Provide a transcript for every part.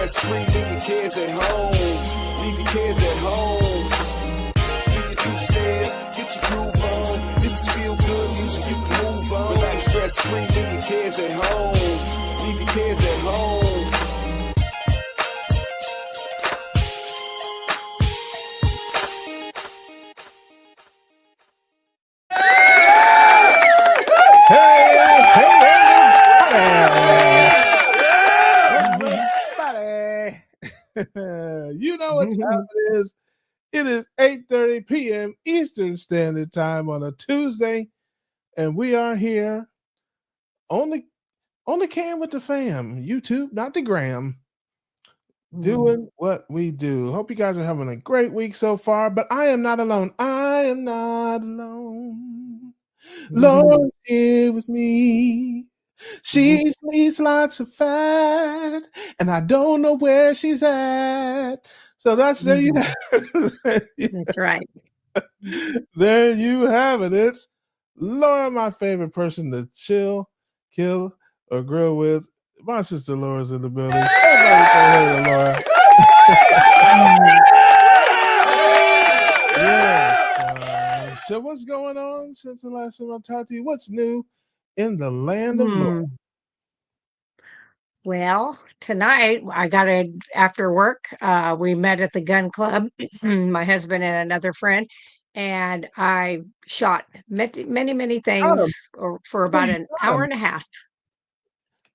stress free, leave your cares at home. Leave your cares at home. Do your two-step, get your groove on. This is feel good music, you can move on. Relax, stress free, leave your cares at home. Leave your cares at home. You know what time it is. It is 8:30 p.m. Eastern Standard Time on a Tuesday, and we are here on the Cam with the Fam, YouTube, not the Gram, doing what we do. Hope you guys are having a great week so far, but I am not alone. I am not alone. Lord, here with me. She eats lots of fat, and I don't know where she's at. So that's there you have it. That's right. There you have it. It's Laura, my favorite person to chill, kill, or grill with. My sister Laura's in the building. Everybody say hey to Laura. Yes. So what's going on since the last time I talked to you? What's new in the land of Laura? Well, tonight I got after work. We met at the gun club, my husband and another friend, and I shot many things for about an hour and a half.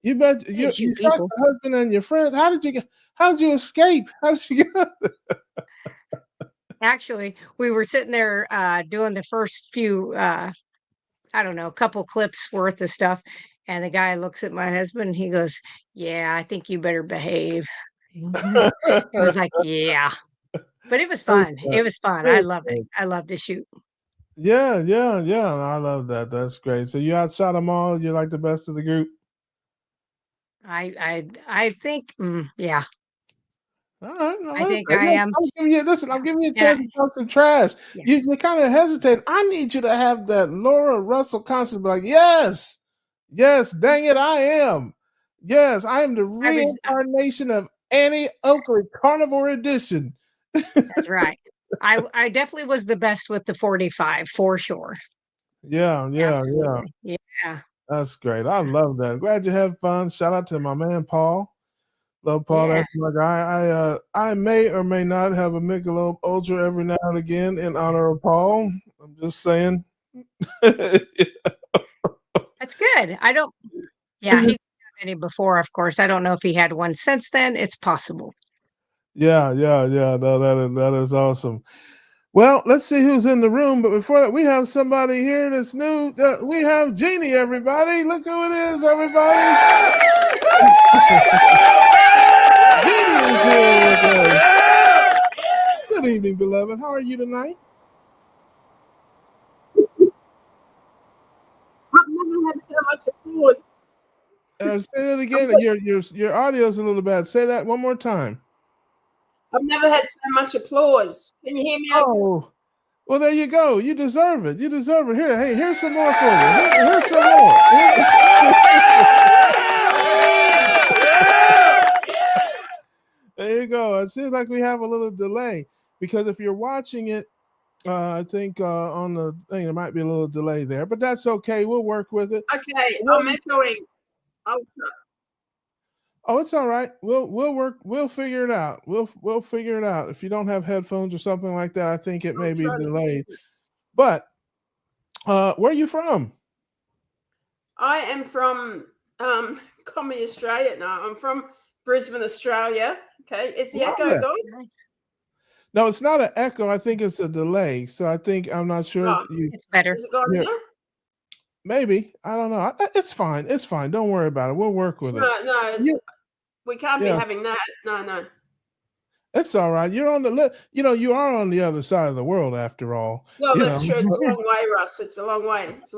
You bet you shot your husband and your friends. How did you escape? How did you get? Actually, we were sitting there doing the first few couple clips worth of stuff. And the guy looks at my husband and he goes, "Yeah, I think you better behave." It was like, yeah. But it was fun. It was fun. I loved it. I love to shoot. Yeah. I love that. That's great. So you outshot them all. You're like the best of the group. I think, yeah. All right. I think I am. I'm giving you a chance to talk some trash. Yeah. You kind of hesitate. I need you to have that Laura Russell concept. Like, yes, dang it, I am. Yes, I am the reincarnation of Annie Oakley, Carnivore Edition. That's right. I definitely was the best with the 45 for sure. Yeah. That's great. I love that. Glad you had fun. Shout out to my man Paul. Love Paul. Yeah. That's my guy. I may or may not have a Michelob Ultra every now and again in honor of Paul. I'm just saying. That's good. I don't. Yeah, he didn't have any before, of course. I don't know if he had one since then. It's possible. Yeah. No, that is awesome. Well, let's see who's in the room. But before that, we have somebody here that's new. We have Jeannie, everybody. Look who it is, everybody. Jeannie is here with us. Good evening, beloved. How are you tonight? I've never had so much applause. Say that again. Your audio is a little bad. Say that one more time. I've never had so much applause. Can you hear me? Oh, well, there you go. You deserve it. Here, here's some more for you. Here's some more. There you go. It seems like we have a little delay because if you're watching it, I think on the thing there might be a little delay there, but that's okay. We'll work with it. Okay, I'm echoing. Oh, it's all right. We'll work. We'll figure it out. We'll figure it out. If you don't have headphones or something like that, I think it may be delayed. But where are you from? I am from Comedy Australia. No, I'm from Brisbane, Australia. Okay, is the echo going? No, it's not an echo. I think it's a delay. So I'm not sure. It's better. Is it going now? Maybe. I don't know. It's fine. It's fine. Don't worry about it. We'll work with it. No. We can't be having that. No. It's all right. You're on the you are on the other side of the world after all. Well, that's true. It's a long way, Russ. It's a long way. That's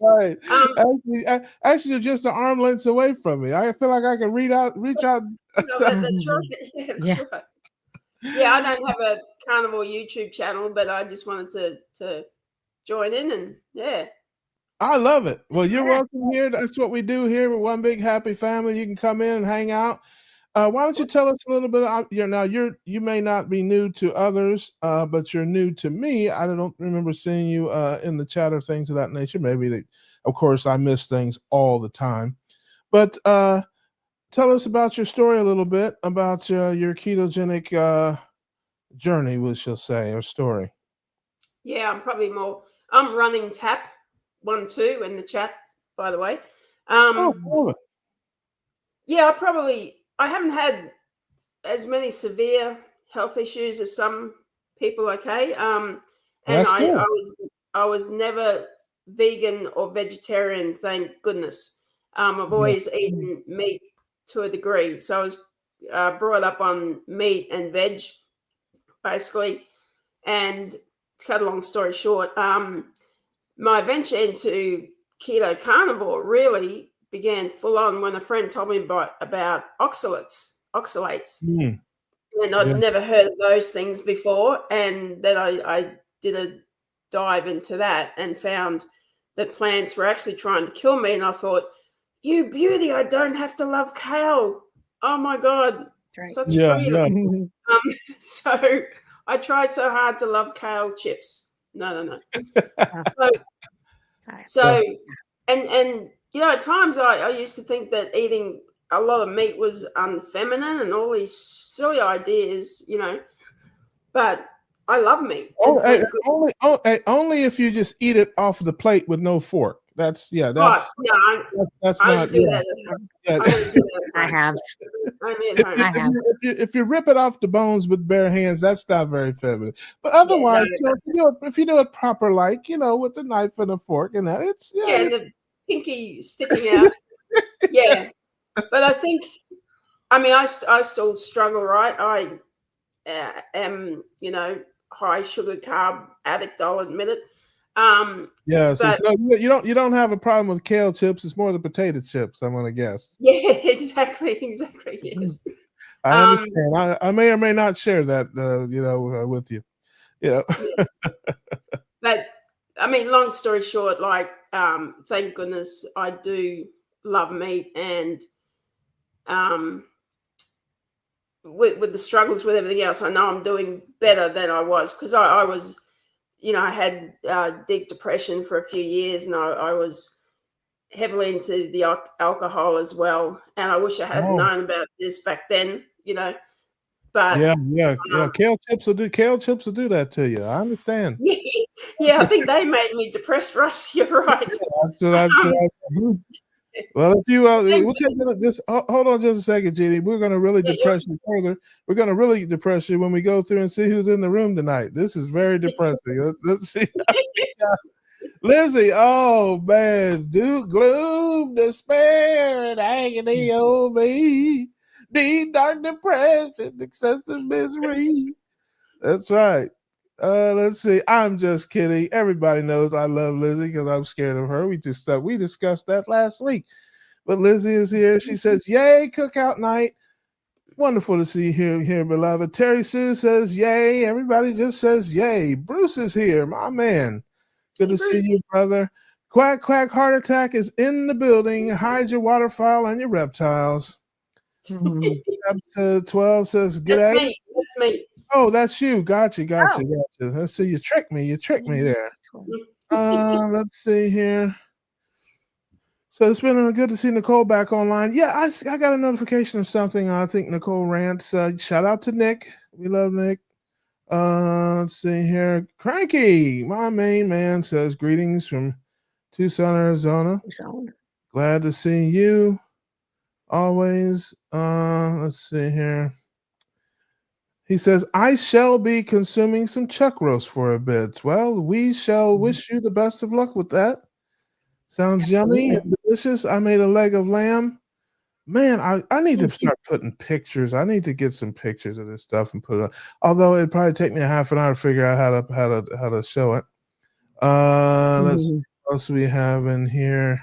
right. Actually, you're just an arm length away from me. I feel like I can reach out. No, that's right. Yeah, right. Yeah, I don't have a carnivore YouTube channel, but I just wanted to join in and I love it. Well, you're welcome here. That's what we do here. We're one big happy family. You can come in and hang out. Why don't you tell us a little bit? You may not be new to others, but you're new to me. I don't remember seeing you in the chat or things of that nature. Of course, I miss things all the time. But tell us about your story a little bit about your ketogenic journey, we shall say, or story. Yeah, I'm running tap 1-2 in the chat, by the way. Cool. Yeah, I haven't had as many severe health issues as some people. Okay. And That's good. I was never vegan or vegetarian, thank goodness. I've always eaten meat to a degree. So I was brought up on meat and veg, basically. And to cut a long story short, my venture into keto carnivore really began full on when a friend told me about oxalates. And I'd never heard of those things before. And then I did a dive into that and found that plants were actually trying to kill me. And I thought, you beauty, I don't have to love kale. Oh my God, such freedom. So I tried so hard to love kale chips. No. So and at times I used to think that eating a lot of meat was unfeminine and all these silly ideas, but I love meat. Only if you just eat it off the plate with no fork. That's not. I have. If you rip it off the bones with bare hands, that's not very feminine. But otherwise, if you do it proper, like with a knife and a fork, and that it's and the pinky sticking out. Yeah, but I think, I still struggle, right? I am, high sugar carb addict. I'll admit it. You don't have a problem with kale chips. It's more the potato chips, I'm gonna guess. Yeah, exactly. Yes. I understand. I may or may not share that, with you. Yeah. But long story short, thank goodness I do love meat, and with the struggles with everything else, I know I'm doing better than I was, because I was, I had deep depression for a few years, and I was heavily into the alcohol as well. And I wish I had known about this back then, But kale chips will do that to you. I understand. Yeah, I think they made me depressed, Russ. You're right. Well, if you we'll take just hold on just a second, Jeannie. We're going to really depress you further. We're going to really depress you when we go through and see who's in the room tonight. This is very depressing. Let's see. Lizzie, oh man, gloom, despair, and agony, oh me, deep dark depression, excessive misery. That's right. Let's see. I'm just kidding. Everybody knows I love Lizzie because I'm scared of her. We discussed that last week. But Lizzie is here. She says, "Yay, cookout night! Wonderful to see you here, beloved." Terry Sue says, "Yay!" Everybody just says, "Yay!" Bruce is here, my man. Good to see you, brother. Quack quack heart attack is in the building. Hide your waterfowl and your reptiles. 12 says, "G'day." That's me. Oh, that's you. Gotcha. Let's see. You tricked me there. Let's see here. So it's been good to see Nicole back online. Yeah, I got a notification of something. I think Nicole rants. Shout out to Nick. We love Nick. Let's see here. Cranky, my main man, says greetings from Tucson, Arizona. Glad to see you. Always. Let's see here. He says, "I shall be consuming some chuck roast for a bit." Well, we shall wish you the best of luck with that. Sounds yummy and delicious. I made a leg of lamb. Man, I need to start putting pictures. I need to get some pictures of this stuff and put it on. Although it'd probably take me a half an hour to figure out how to show it. Let's see what else we have in here.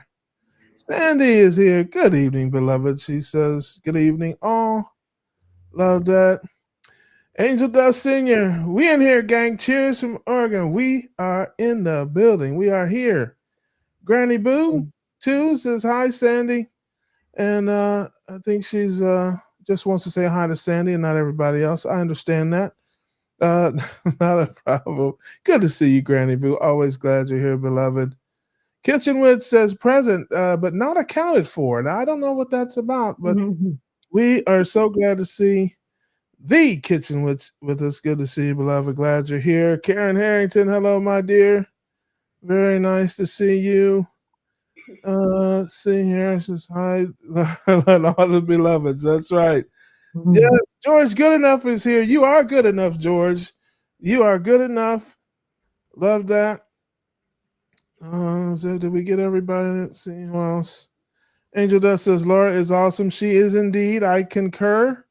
Sandy is here. Good evening, beloved. She says, "Good evening, all." Love that. Angel Dust Senior, we in here, gang. Cheers from Oregon. We are in the building. We are here. Granny Boo, too, says hi, Sandy. And I think she's just wants to say hi to Sandy and not everybody else. I understand that. Uh, not a problem. Good to see you, Granny Boo. Always glad you're here, beloved. Kitchen Witch says present, but not accounted for. Now, I don't know what that's about, but we are so glad to see the Kitchen Witch with us. Good to see you, beloved. Glad you're here. Karen Harrington, hello, my dear. Very nice to see you. See here, says hi, all the beloveds. That's right. Yeah, George Good Enough is here. You are good enough, George. You are good enough. Love that. So did we get everybody? Let's see who else. Angel Dust says Laura is awesome. She is indeed. I concur.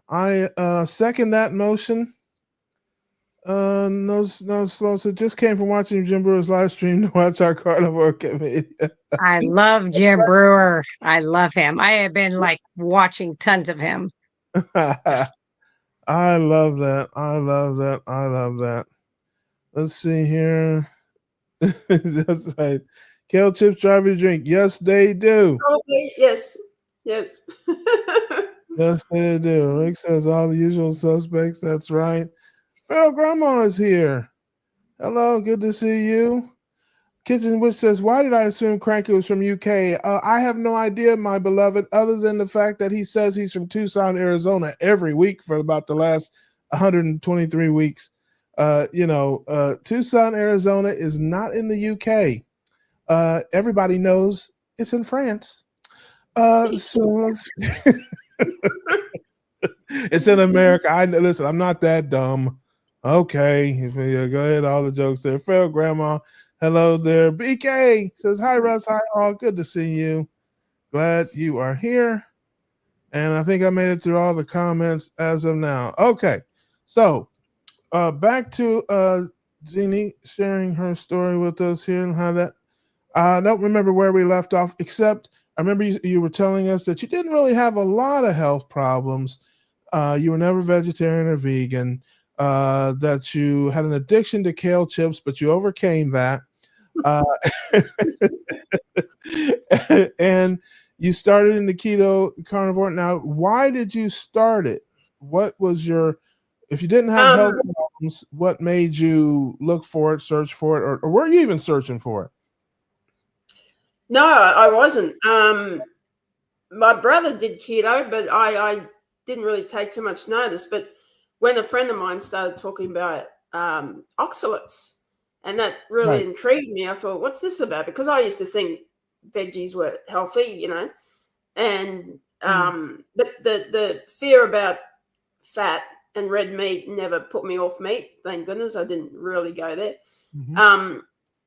I second that motion. No, slow. So just came from watching Jim Brewer's live stream to watch our carnivore committee. I love Jim Brewer. I love him. I have been like watching tons of him. I love that. I love that. I love that. Let's see here. That's right. Kale chips drive you to drink. Yes, they do. Probably, yes. Yes. Yes, they do. Rick says all the usual suspects. That's right. Feral Grandma is here. Hello, good to see you. Kitchen Witch says, why did I assume Cranky was from UK? I have no idea, my beloved, other than the fact that he says he's from Tucson, Arizona every week for about the last 123 weeks. Tucson, Arizona is not in the UK. Everybody knows it's in France. So it's in America. Listen, I'm not that dumb. Okay, go ahead. All the jokes there. Feral Grandma, hello there. BK says, hi, Russ. Hi, all. Good to see you. Glad you are here. And I think I made it through all the comments as of now. Okay, so back to Jeannie sharing her story with us here and how that. I don't remember where we left off, except I remember you were telling us that you didn't really have a lot of health problems. You were never vegetarian or vegan. That you had an addiction to kale chips, but you overcame that. And you started in the keto carnivore. Now, why did you start it? What was if you didn't have health problems, what made you look for it, search for it, or were you even searching for it? No, I wasn't. My brother did keto, but I didn't really take too much notice. But when a friend of mine started talking about oxalates, and that really intrigued me, I thought, what's this about? Because I used to think veggies were healthy, and but the fear about fat and red meat never put me off meat. Thank goodness I didn't really go there. Mm-hmm.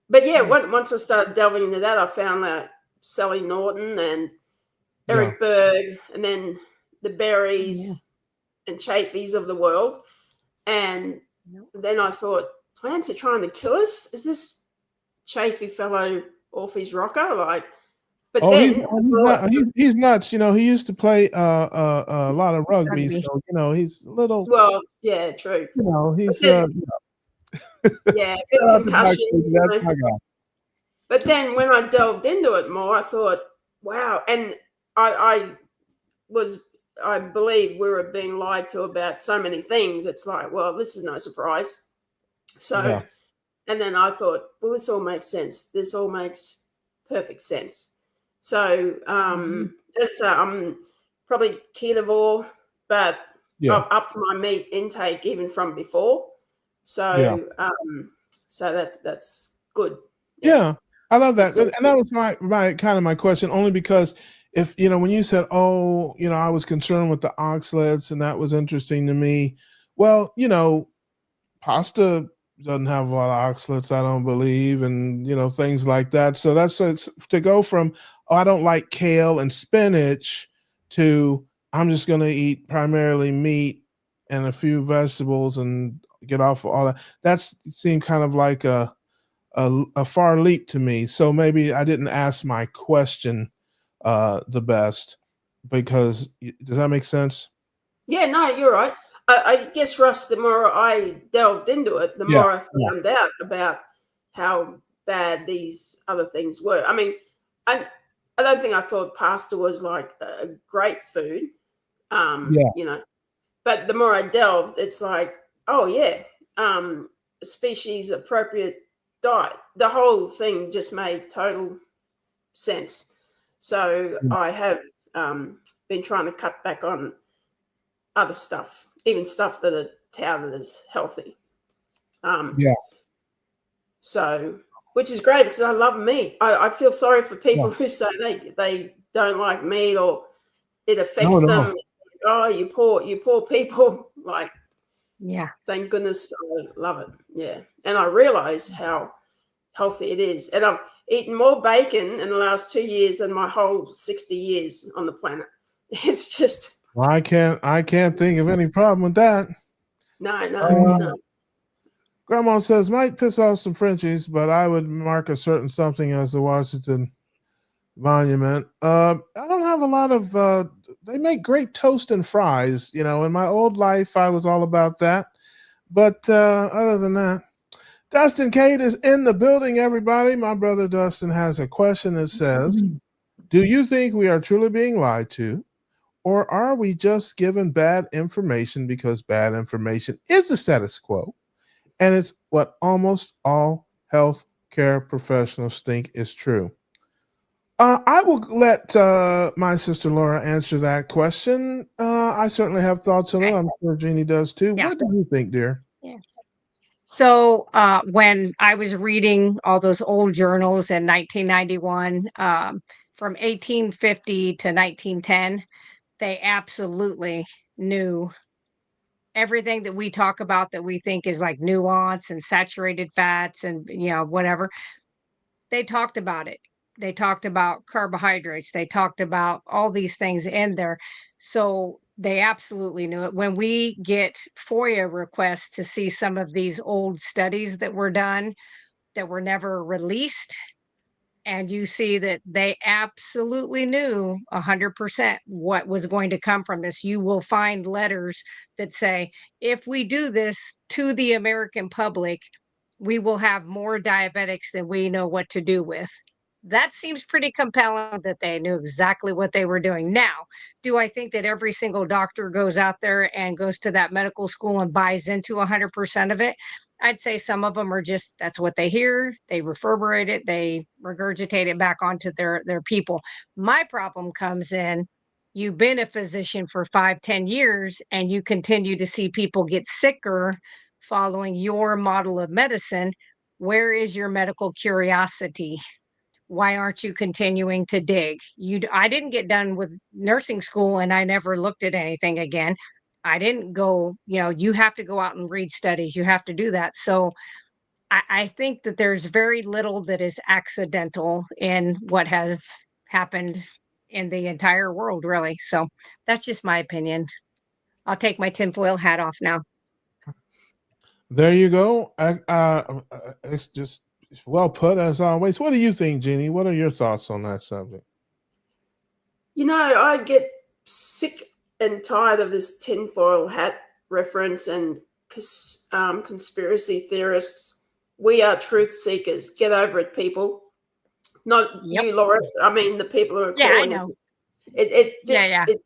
But yeah, once I started delving into that, I found that Sally Norton and Eric Berg, and then the Berries and Chafies of the world. And then I thought, plants are trying to kill us? Is this Chafee fellow off his rocker? But he's nuts. He used to play a lot of rugby. So, he's a little. Well, yeah, true. He's yeah, concussion. That's my guy. But then when I delved into it more, I thought, wow. And I believe we were being lied to about so many things. It's like, well, this is no surprise. So, and then I thought, well, this all makes sense. This all makes perfect sense. So, I'm probably carnivore, but I've upped my meat intake even from before. So, so that's good. Yeah, I love that. And that was my kind of my question, only because if, when you said, I was concerned with the oxalates and that was interesting to me. Well, pasta doesn't have a lot of oxalates, I don't believe, and, things like that. So that's to go from, I don't like kale and spinach to I'm just going to eat primarily meat and a few vegetables and get off of all that. That seemed kind of like a far leap to me. So maybe I didn't ask my question the best, because does that make sense? Yeah, no, you're right. I guess, Russ, the more I delved into it, the more I found out about how bad these other things were. I mean, I don't think I thought pasta was like a great food. You know, but the more I delved, it's like, oh yeah, species appropriate diet. The whole thing just made total sense. So I have been trying to cut back on other stuff, even stuff that are touted as healthy. So, which is great because I love meat. I feel sorry for people who say they don't like meat or it affects them. Oh, you poor people. Like, Yeah. thank goodness I love it. Yeah. And I realize how healthy it is. And I've eaten more bacon in the last 2 years than my whole 60 years on the planet. It's just Well, I can't think of any problem with that. no. Grandma says might piss off some Frenchies, but I would mark a certain something as the Washington Monument. I don't have a lot of. They make great toast and fries. You know, in my old life, I was all about that. But other than that, Dustin Cade is in the building. Everybody, my brother Dustin has a question that says, "Do you think we are truly being lied to, or are we just given bad information because bad information is the status quo, and it's what almost all health care professionals think is true?" I will let my sister Laura answer that question. I certainly have thoughts on it. I'm sure Jeannie does too. Yeah. What do you think, dear? Yeah. So when I was reading all those old journals in 1991, from 1850 to 1910, they absolutely knew everything that we talk about that we think is like nuance and saturated fats and whatever. They talked about it. They talked about carbohydrates. They talked about all these things in there. So they absolutely knew it. When we get FOIA requests to see some of these old studies that were done that were never released, and you see that they absolutely knew 100% what was going to come from this. You will find letters that say, if we do this to the American public, we will have more diabetics than we know what to do with. That seems pretty compelling that they knew exactly what they were doing. Now, do I think that every single doctor goes out there and goes to that medical school and buys into 100% of it? I'd say some of them are just, that's what they hear, they reverberate it, they regurgitate it back onto their people. My problem comes in, you've been a physician for 5-10 years and you continue to see people get sicker following your model of medicine. Where is your medical curiosity? Why aren't you continuing to dig? I didn't get done with nursing school and I never looked at anything again. I didn't go, you have to go out and read studies. You have to do that. So I think that there's very little that is accidental in what has happened in the entire world, really. So that's just my opinion. I'll take my tinfoil hat off now. There you go. It's just well put as always. What do you think, Jeannie? What are your thoughts on that subject? I get sick and tired of this tinfoil hat reference and conspiracy theorists. We are truth seekers. Get over it, people. Not you, Laura. I mean, the people who are calling I know. us. It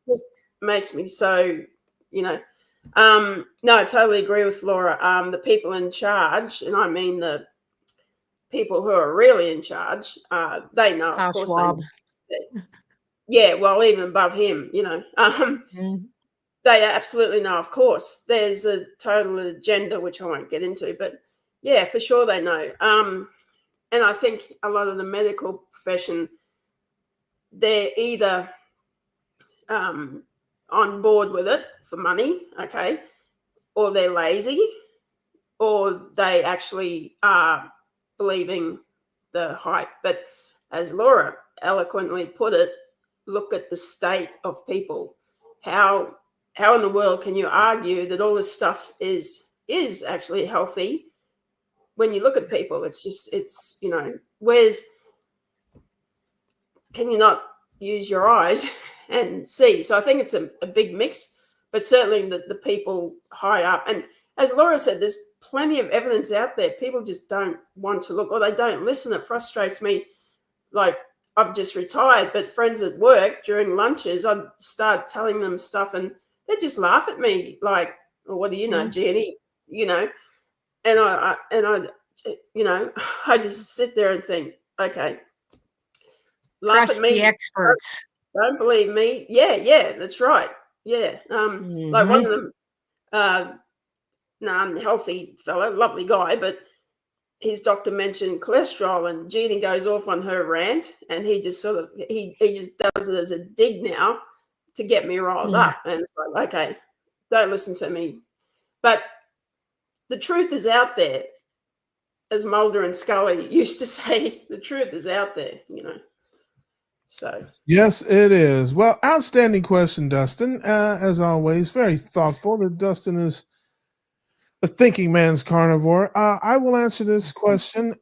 just makes me so, No, I totally agree with Laura. The people in charge, and I mean the people who are really in charge, they know, of course. Schwab. Yeah, well, even above him, they absolutely know, of course. There's a total agenda, which I won't get into, but yeah, for sure they know. And I think a lot of the medical profession, they're either on board with it for money, okay, or they're lazy, or they actually are believing the hype. But as Laura eloquently put it, look at the state of people. How in the world can you argue that all this stuff is actually healthy when you look at people? It's where's, can you not use your eyes and see? So I think it's a big mix, but certainly the people high up. And as Laura said, there's plenty of evidence out there. People just don't want to look, or they don't listen. It frustrates me. Like, I've just retired, but friends at work during lunches, I'd start telling them stuff and they just laugh at me like, well, what do you know, Jenny? You know, and I you know, I just sit there and think, okay, laugh Trust at me. the experts. Don't believe me. Yeah, that's right. Yeah. Like one of them, unhealthy fella, lovely guy, but his doctor mentioned cholesterol, and Jeannie goes off on her rant, and he just sort of he just does it as a dig now to get me riled up. And it's like, okay, don't listen to me. But the truth is out there, as Mulder and Scully used to say. The truth is out there, you know. So Yes, it is. Well, outstanding question, Dustin. As always, very thoughtful. That Dustin is a thinking man's carnivore. I will answer this question.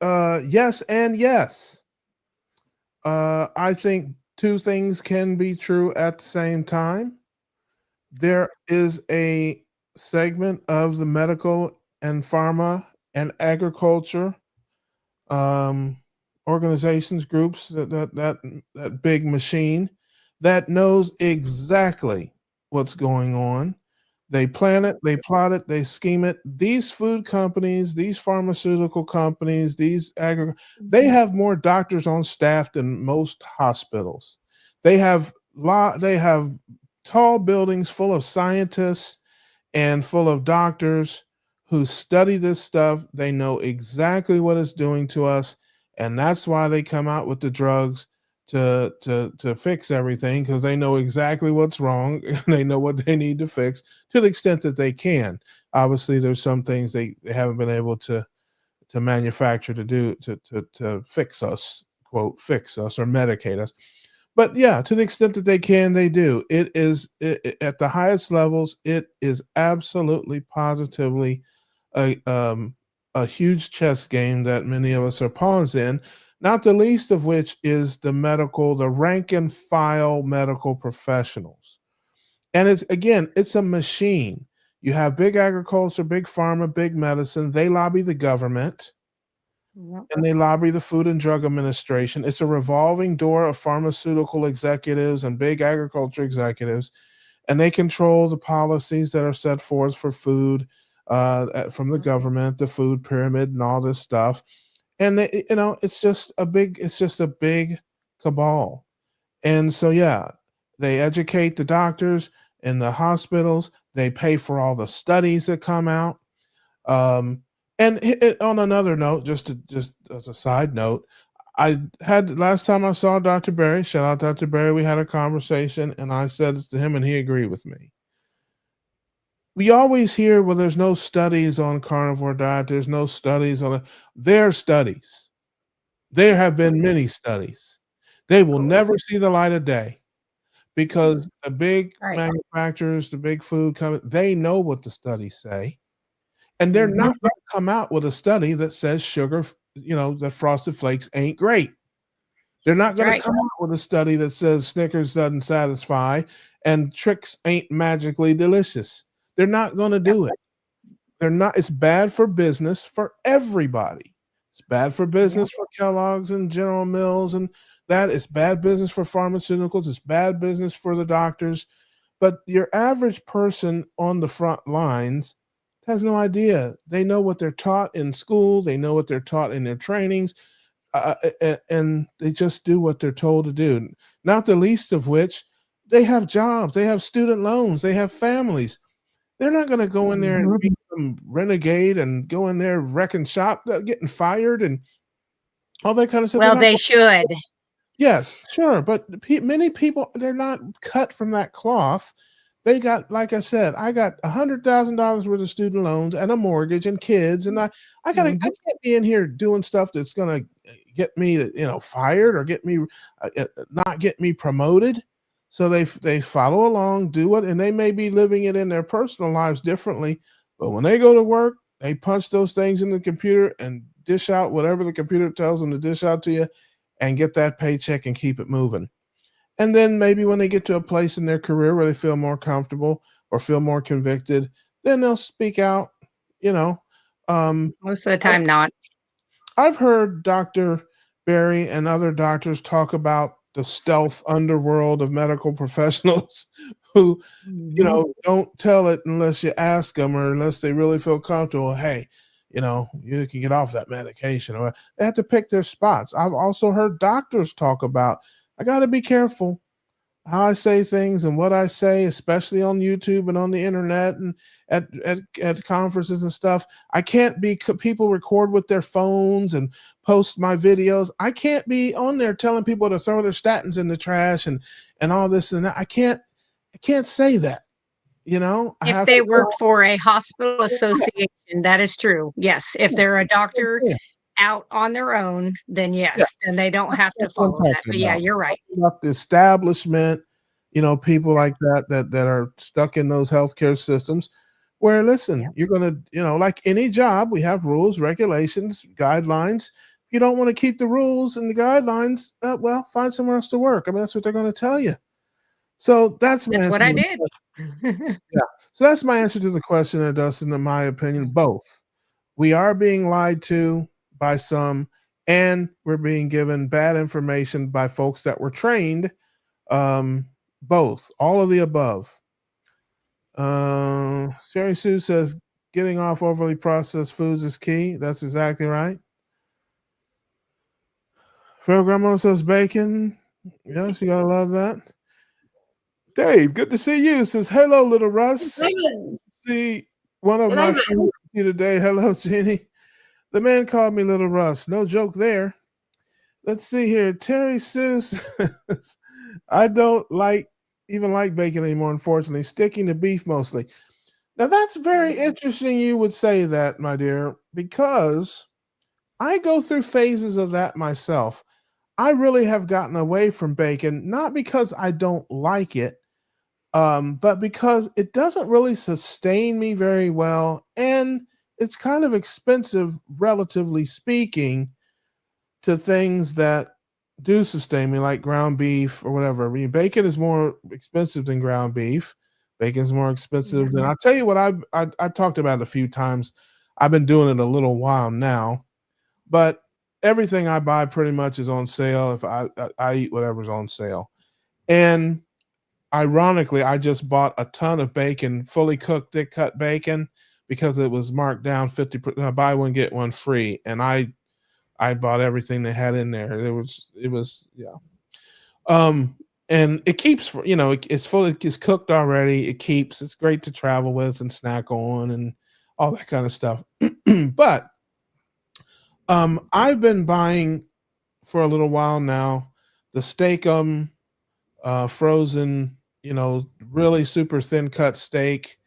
Yes and yes. I think two things can be true at the same time. There is a segment of the medical and pharma and agriculture organizations, groups, that big machine that knows exactly what's going on. They plan it, they plot it, they scheme it. These food companies, these pharmaceutical companies, they have more doctors on staff than most hospitals. They have they have tall buildings full of scientists and full of doctors who study this stuff. They know exactly what it's doing to us, and that's why they come out with the drugs to fix everything, because they know exactly what's wrong and they know what they need to fix to the extent that they can. Obviously, there's some things they haven't been able to manufacture to do to fix us, quote, fix us or medicate us. But yeah, to the extent that they can, they do. It is at the highest levels. It is absolutely, positively a huge chess game that many of us are pawns in. Not the least of which is the rank and file medical professionals. And it's a machine. You have big agriculture, big pharma, big medicine. They lobby the government. And they lobby the Food and Drug Administration. It's a revolving door of pharmaceutical executives and big agriculture executives, and they control the policies that are set forth for food from the government, the food pyramid, and all this stuff. And it's just a big cabal. And so, yeah, they educate the doctors in the hospitals. They pay for all the studies that come out. And on another note, just as a side note, I had last time I saw Dr. Berry, shout out Dr. Berry, we had a conversation and I said this to him and he agreed with me. We always hear, well, there's no studies on carnivore diet. There's no studies on it. There are studies. There have been many studies. They will never see the light of day because the big manufacturers, the big food companies, they know what the studies say. And they're not going to come out with a study that says sugar, that Frosted Flakes ain't great. They're not going to come out with a study that says Snickers doesn't satisfy and Trix ain't magically delicious. They're not going to do it. They're not. It's bad for business for everybody. It's bad for business for Kellogg's and General Mills and that. It's bad business for pharmaceuticals. It's bad business for the doctors. But your average person on the front lines has no idea. They know what they're taught in school. They know what they're taught in their trainings, and they just do what they're told to do. Not the least of which, they have jobs. They have student loans. They have families. They're not going to go in there and be some renegade and go in there wrecking shop, getting fired and all that kind of stuff. Well, they should. Yes, sure. But many people, they're not cut from that cloth. They got, like I said, I got $100,000 worth of student loans and a mortgage and kids, and I can't be in here doing stuff that's going to get me, fired or get me, not get me promoted. So they follow along, do it, and they may be living it in their personal lives differently, but when they go to work, they punch those things in the computer and dish out whatever the computer tells them to dish out to you, and get that paycheck and keep it moving. And then maybe when they get to a place in their career where they feel more comfortable or feel more convicted, then they'll speak out, Most of the time, not. I've heard Dr. Barry and other doctors talk about the stealth underworld of medical professionals who, don't tell it unless you ask them or unless they really feel comfortable. Hey, you can get off that medication, or they have to pick their spots. I've also heard doctors talk about, I got to be careful how I say things and what I say, especially on YouTube and on the internet and at conferences and stuff. I can't be, people record with their phones and post my videos. I can't be on there telling people to throw their statins in the trash and all this and that. I can't say that. I If have they to work for a hospital association, that is true. Yes. If they're a doctor out on their own, then yes, then they don't have to That's what I'm follow that. talking But yeah, about. you're right. About the establishment, people like that are stuck in those healthcare systems where, listen, you're going to, like any job, we have rules, regulations, guidelines. If you don't want to keep the rules and the guidelines, well, find somewhere else to work. I mean, that's what they're going to tell you. So that's my That's answer. what I did. So that's my answer to the question there, Dustin, in my opinion. Both. We are being lied to by some, and we're being given bad information by folks that were trained. Both. All of the above. Sherry Sue says getting off overly processed foods is key. That's exactly right. Fair Grandma says bacon. Yes, you gotta love that. Dave, good to see you. Says hello, little Russ. See one of my friends today. Hello, Jenny. The man called me Little Russ. No joke there. Let's see here. Terry Sue says, I don't even like bacon anymore, unfortunately. Sticking to beef mostly. Now, that's very interesting you would say that, my dear, because I go through phases of that myself. I really have gotten away from bacon, not because I don't like it, but because it doesn't really sustain me very well, and it's kind of expensive, relatively speaking, to things that do sustain me, like ground beef or whatever. I mean, bacon is more expensive than ground beef. Bacon's more expensive than, I'll tell you what, I've talked about it a few times. I've been doing it a little while now, but everything I buy pretty much is on sale. If I eat whatever's on sale. And ironically, I just bought a ton of bacon, fully cooked, thick cut bacon, because it was marked down 50%, buy one, get one free. And I bought everything they had in there. It was. And it keeps, it's fully, it's cooked already. It keeps, it's great to travel with and snack on and all that kind of stuff. But I've been buying for a little while now the Steak-umm frozen, really super thin cut steak.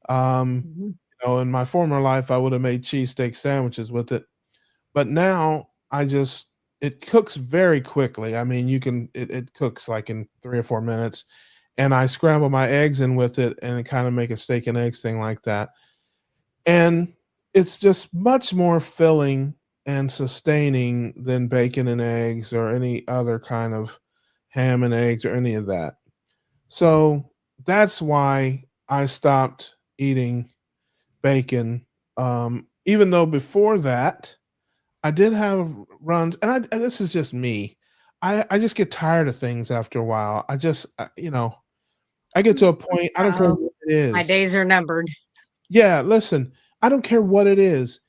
In my former life, I would have made cheesesteak sandwiches with it, but now it cooks very quickly. I mean, it cooks like in 3 or 4 minutes, and I scramble my eggs in with it and kind of make a steak and eggs thing like that. And it's just much more filling and sustaining than bacon and eggs or any other kind of ham and eggs or any of that. So that's why I stopped eating bacon. Even though before that, I did have runs, and this is just me. I just get tired of things after a while. I just, I get to a point, I don't care what it is. My days are numbered. Yeah, listen, I don't care what it is.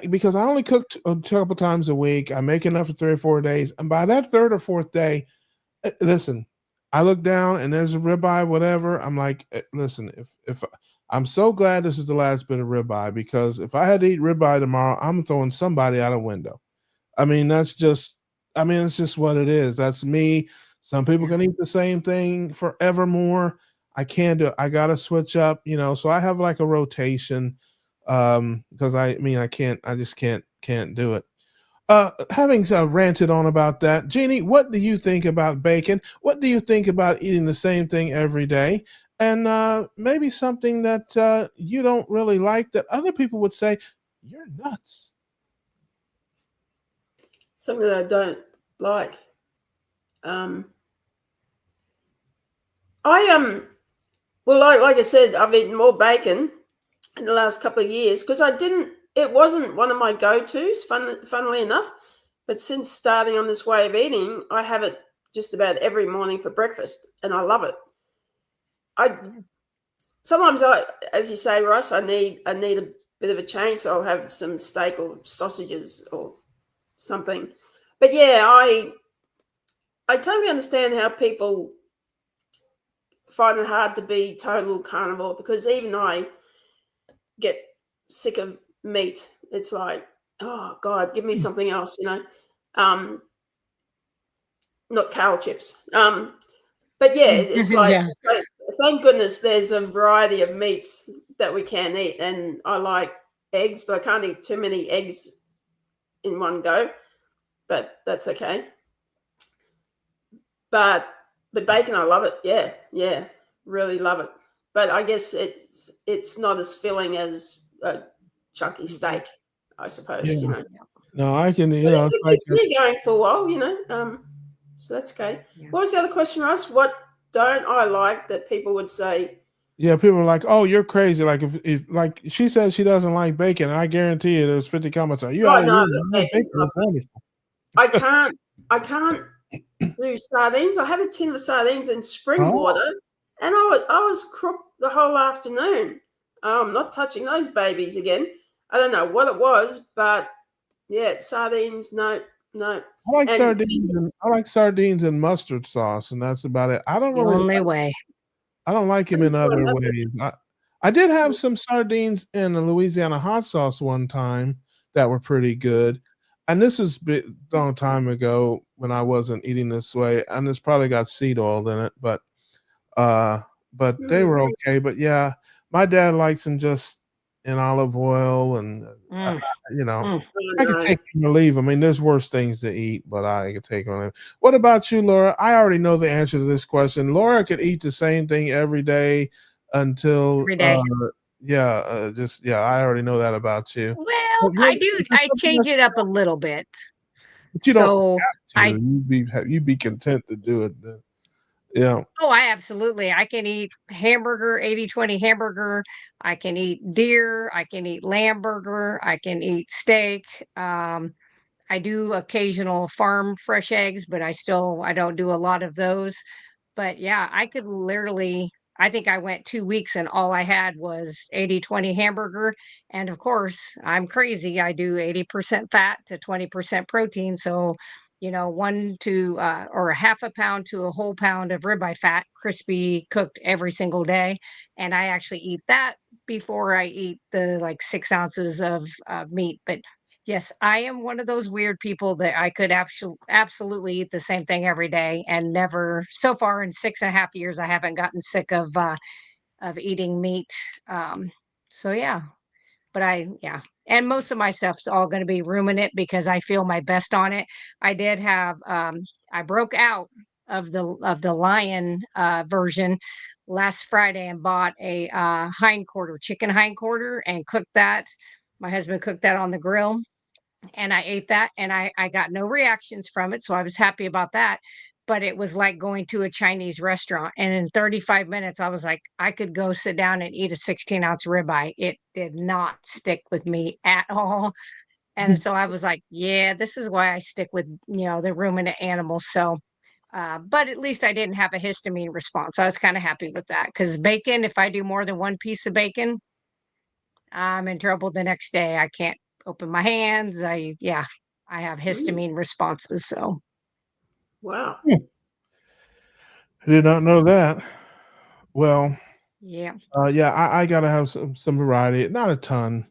Because I only cook a couple times a week. I make enough for 3 or 4 days. And by that 3rd or 4th day, listen, I look down and there's a ribeye, whatever. I'm like, listen, if I'm so glad this is the last bit of ribeye, because if I had to eat ribeye tomorrow, I'm throwing somebody out a window. I mean, it's just what it is. That's me. Some people can eat the same thing forevermore. I can't do it. I got to switch up, so I have like a rotation, because I just can't do it. Having ranted on about that, Jeannie, what do you think about bacon? What do you think about eating the same thing every day? And maybe something that you don't really like that other people would say, you're nuts. Something that I don't like. Like I said, I've eaten more bacon in the last couple of years because it wasn't one of my go-tos, funnily enough. But since starting on this way of eating, I have it just about every morning for breakfast, and I love it. Sometimes as you say, Ross, I need a bit of a change, so I'll have some steak or sausages or something. But yeah, I totally understand how people find it hard to be total carnivore, because even I get sick of meat. It's like, oh God, give me something else, not kale chips. But yeah, it's like, Yeah. thank goodness there's a variety of meats that we can eat. And I like eggs, but I can't eat too many eggs in one go, but that's okay. But bacon, I love it. Yeah, really love it. But I guess it's not as filling as a chunky steak, I suppose. Yeah. No, I can. But it keeps me going for a while. So that's okay. Yeah. What was the other question, Russ? What don't I like that people would say? Yeah, people are like, "Oh, you're crazy!" Like if like she says she doesn't like bacon, and I guarantee you, there's 50 comments. Are you out of No, here? Bacon is wonderful. I can't do sardines. I had a tin of sardines in spring water, and I was crooked the whole afternoon. Not touching those babies again. I don't know what it was, but yeah, sardines. No. I like sardines. I like sardines and mustard sauce, and that's about it. I don't The really. only way. I don't like him in other ways. I did have some sardines in a Louisiana hot sauce one time that were pretty good. And this was a long time ago when I wasn't eating this way, and it's probably got seed oil in it, but they were okay. But yeah, my dad likes them just in olive oil, and I could take them or leave. I mean, there's worse things to eat, but I could take them or leave. What about you, Laura? I already know the answer to this question. Laura could eat the same thing every day until Every day. I already know that about you. Well, I do. I change it up a little bit. But you don't have to. You'd be content to do it. Yeah. Oh, I absolutely. I can eat hamburger, 80-20 hamburger. I can eat deer. I can eat lamb burger. I can eat steak. I do occasional farm fresh eggs, but I don't do a lot of those. But yeah, I could literally, I think I went 2 weeks and all I had was 80-20 hamburger. And of course, I'm crazy. I do 80% fat to 20% protein. So, 1 to or a half a pound to a whole pound of ribeye fat, crispy, cooked every single day. And I actually eat that before I eat the like 6 ounces of meat. But yes, I am one of those weird people that I could absolutely eat the same thing every day and never. So far in 6.5 years, I haven't gotten sick of eating meat. So yeah, but and most of my stuff's all going to be ruminant because I feel my best on it. I did have I broke out of the lion version last Friday and bought a chicken hind quarter, and cooked that. My husband cooked that on the grill, and I ate that, and I got no reactions from it, so I was happy about that. But it was like going to a Chinese restaurant, and in 35 minutes, I was like, I could go sit down and eat a 16-ounce ribeye. It did not stick with me at all. And so I was like, yeah, this is why I stick with, the ruminant animals. So, but at least I didn't have a histamine response. I was kind of happy with that, because bacon, if I do more than one piece of bacon, I'm in trouble the next day. I can't open my hands. I have histamine responses. So Wow. I did not know that. Well, yeah. I gotta have some variety. Not a ton,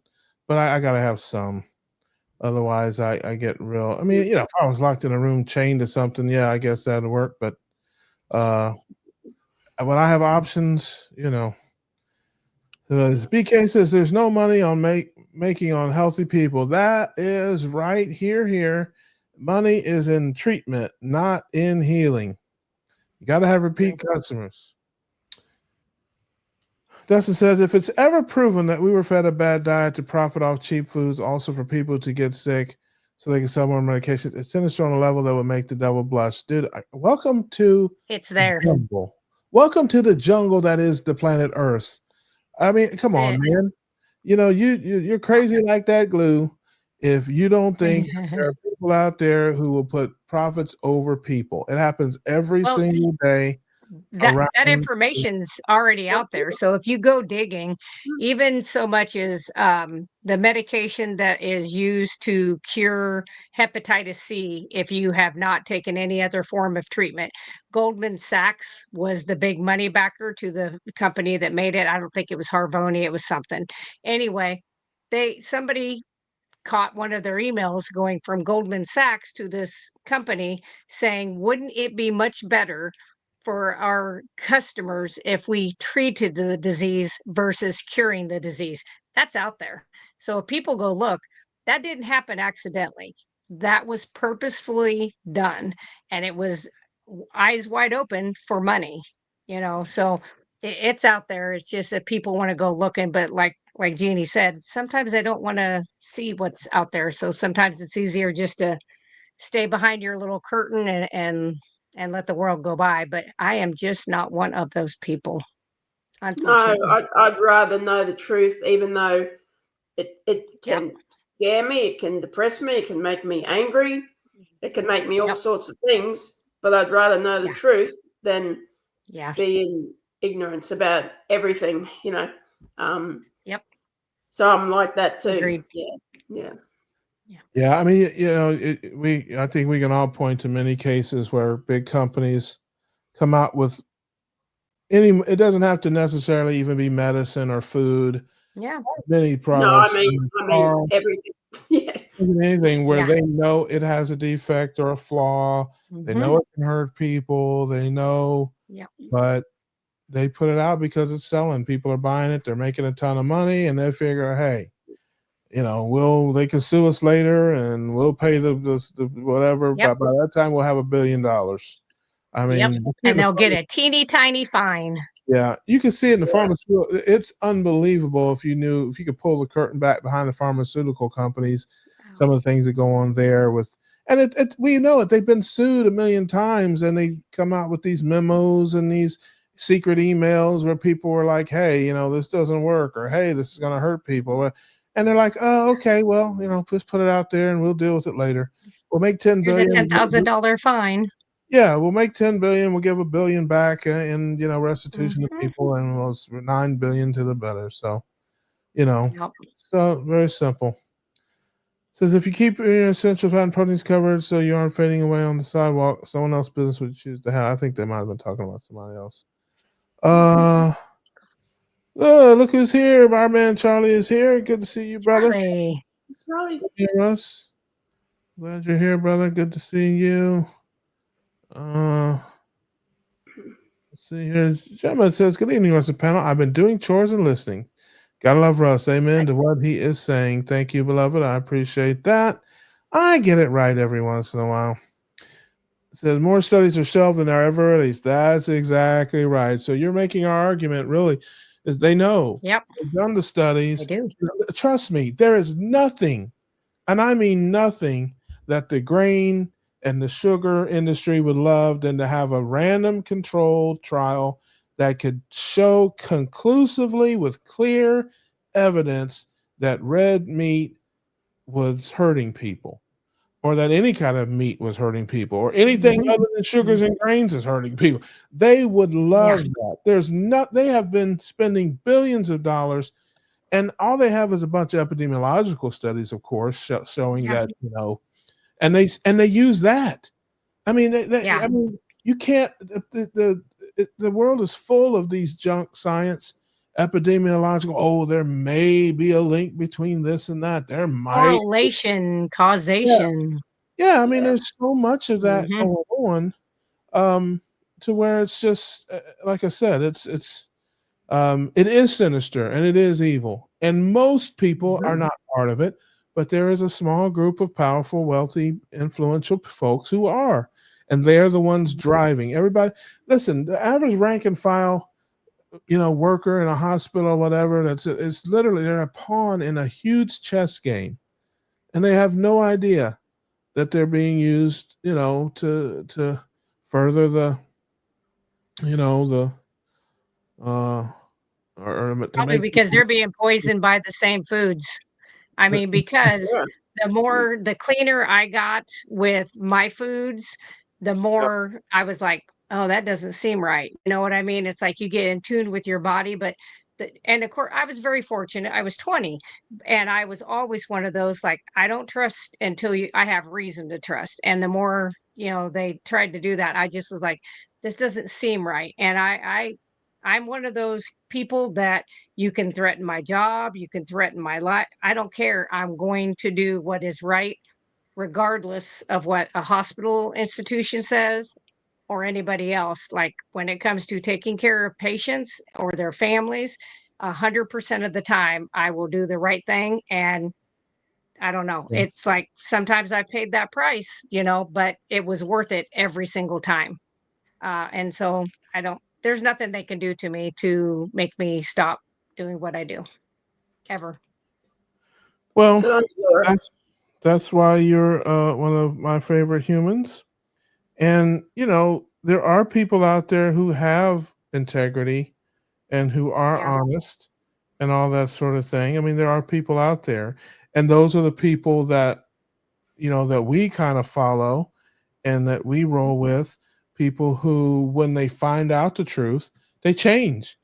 but I gotta have some. Otherwise, I get real. I mean, if I was locked in a room chained to something, yeah, I guess that'd work. But when I have options, as BK says, there's no money on making on healthy people. That is right here. Money is in treatment, not in healing. You got to have repeat customers. Dustin says, if it's ever proven that we were fed a bad diet to profit off cheap foods, also for people to get sick so they can sell more medications, it's sinister on a level that would make the devil blush. Dude, welcome to It's there. jungle. Welcome to the jungle that is the planet Earth. I mean, come on, man. You're crazy like that glue. If you don't think there are people people out there who will put profits over people. It happens every Well, single day that around. information's already out there. So if you go digging, even so much as the medication that is used to cure hepatitis C, if you have not taken any other form of treatment, Goldman Sachs was the big money backer to the company that made it. I don't think it was Harvoni, it was something. Anyway, somebody caught one of their emails going from Goldman Sachs to this company saying, wouldn't it be much better for our customers if we treated the disease versus curing the disease? That's out there. So if people go look, that didn't happen accidentally. That was purposefully done. And it was eyes wide open for money, so it's out there. It's just that people want to go looking, but like Jeannie said, sometimes they don't want to see what's out there. So sometimes it's easier just to stay behind your little curtain and let the world go by. But I am just not one of those people, No, unfortunately. I'd rather know the truth, even though it Yep. can scare me, it can depress me, it can make me angry, it can make me all Yep. sorts of things. But I'd rather know the Yeah. truth than Yeah. be in ignorance about everything, Yep. So I'm like that too. Agreed. Yeah. Yeah, I mean, I think we can all point to many cases where big companies come out with it doesn't have to necessarily even be medicine or food. Yeah. Many No, products, I mean everything. Yeah. anything where Yeah. they know it has a defect or a flaw. They know Mhm. it can hurt people. They know, Yep. but they put it out because it's selling. People are buying it. They're making a ton of money, and they figure, hey, they can sue us later, and we'll pay the whatever. Yep. But by that time, we'll have $1 billion. I Yep. mean, And they'll get a teeny tiny fine. yeah, you can see it in the pharmaceutical. It's unbelievable if you could pull the curtain back behind the pharmaceutical companies, some of the things that go on there with, and we know it. They've been sued a million times, and they come out with these memos and these secret emails where people were like, "Hey, this doesn't work," or "Hey, this is going to hurt people," and they're like, "Oh, okay, well, just put it out there, and we'll deal with it later. We'll make $10 Here's a billion. $10,000 fine. Yeah, we'll make 10 billion. We'll give $1 billion back in restitution to Mhm. people, and we'll 9 billion to the better. So, Yep. so very simple. Says if you keep your essential fat and proteins covered, so you aren't fading away on the sidewalk, someone else's business would choose to have. I think they might have been talking about somebody else. Look who's here. Our man Charlie is here. Good to see you, brother. Charlie. Charlie. Hey, Russ. Glad you're here, brother. Good to see you. Let's see here. Gemma says, good evening, Russ and panel. I've been doing chores and listening. Gotta love Russ. Amen to what he is saying. Thank you, beloved. I appreciate that. I get it right every once in a while. It says more studies are shelved than are ever released. That's exactly right. So you're making our argument really is they know. Yep. They've done the studies. They do. Trust me, there is nothing, and I mean nothing, that the grain and the sugar industry would love than to have a random controlled trial that could show conclusively with clear evidence that red meat was hurting people, or that any kind of meat was hurting people, or anything Mhm. other than sugars and grains is hurting people. They would love that. They have been spending billions of dollars, and all they have is a bunch of epidemiological studies, of course, showing Yeah. that, and they use that. I mean, Yeah. I mean, you can't. The world is full of these junk science, epidemiological. Oh, there may be a link between this and that. There might. Correlation, Yeah, causation. yeah. I mean, there's so much of that Mhm. going on, to where it's just like I said, it is sinister and it is evil, and most people are Mhm. not part of it, but there is a small group of powerful, wealthy, influential folks who are, and they're the ones driving everybody. Listen, the average rank and file, worker in a hospital or whatever, it's literally they're a pawn in a huge chess game, and they have no idea that they're being used, to further the, the or to Probably make because they're being poisoned by the same foods. I mean, because Yeah. the cleaner I got with my foods, the more I was like, "Oh, that doesn't seem right." You know what I mean? It's like you get in tune with your body, but and of course, I was very fortunate. I was 20, and I was always one of those like, I don't trust until I have reason to trust. And the more, they tried to do that, I just was like, this doesn't seem right. And I'm one of those people that you can threaten my job, you can threaten my life. I don't care. I'm going to do what is right, regardless of what a hospital institution says or anybody else. Like when it comes to taking care of patients or their families, 100% of the time, I will do the right thing. And I don't know. Yeah. It's like sometimes I paid that price, but it was worth it every single time. And so there's nothing they can do to me to make me stop doing what I do ever. Well, Good on you. that's why you're one of my favorite humans. And there are people out there who have integrity and who are Yeah. honest and all that sort of thing. I mean, there are people out there, and those are the people that that we kind of follow and that we roll with. People who, when they find out the truth, they change.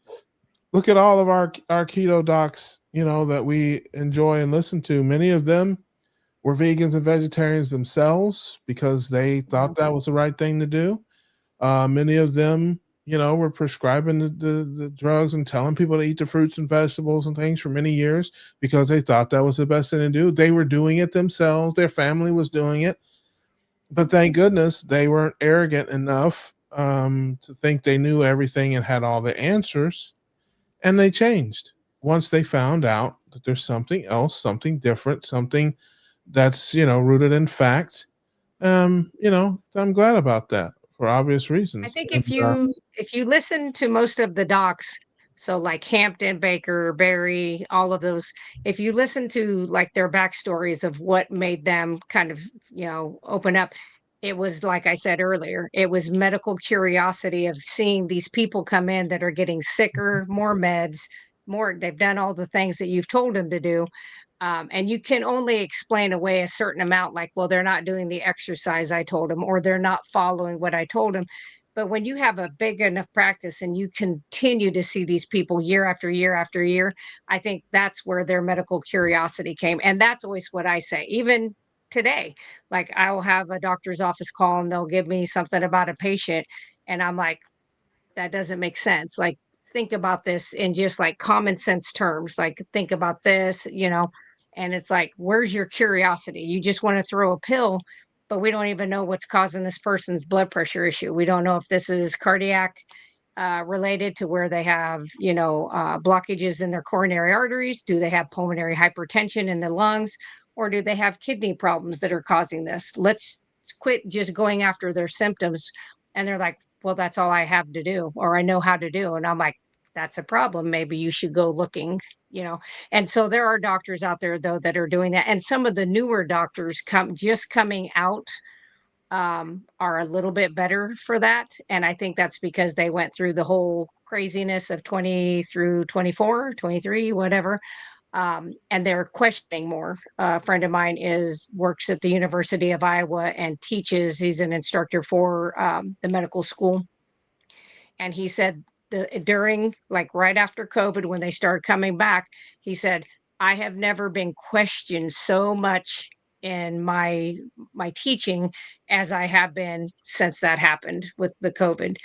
Look at all of our keto docs, that we enjoy and listen to. Many of them were vegans and vegetarians themselves because they thought that was the right thing to do. Many of them, were prescribing the drugs and telling people to eat the fruits and vegetables and things for many years because they thought that was the best thing to do. They were doing it themselves. Their family was doing it. But thank goodness they weren't arrogant enough to think they knew everything and had all the answers. And they changed once they found out that there's something else, something different, something that's, rooted in fact. I'm glad about that for obvious I reasons. think And, if you listen to most of the docs, so like Hampton, Baker, Barry, all of those, if you listen to like their backstories of what made them kind of, open up, it was like I said earlier, it was medical curiosity of seeing these people come in that are getting sicker, more meds, more, they've done all the things that you've told them to do. And you can only explain away a certain amount, like, well, they're not doing the exercise I told them, or they're not following what I told them. But when you have a big enough practice and you continue to see these people year after year after year, I think that's where their medical curiosity came. And that's always what I say, even today. Like I will have a doctor's office call and they'll give me something about a patient. And I'm like, that doesn't make sense. Like, think about this in just like common sense terms. Like, think about this, and it's like, where's your curiosity? You just want to throw a pill, but we don't even know what's causing this person's blood pressure issue. We don't know if this is cardiac related to where they have, blockages in their coronary arteries. Do they have pulmonary hypertension in the lungs? Or do they have kidney problems that are causing this? Let's quit just going after their symptoms. And they're like, well, that's all I have to do, or I know how to do. And I'm like, that's a problem. Maybe you should go looking, you know. And so there are doctors out there though that are doing that. And some of the newer doctors coming out are a little bit better for that. And I think that's because they went through the whole craziness of 20 through 24, 23, whatever. And they're questioning more. A friend of mine works at the University of Iowa and teaches. He's an instructor for the medical school, and he said during like right after COVID when they started coming back, he said, I have never been questioned so much in my teaching as I have been since that happened with the COVID.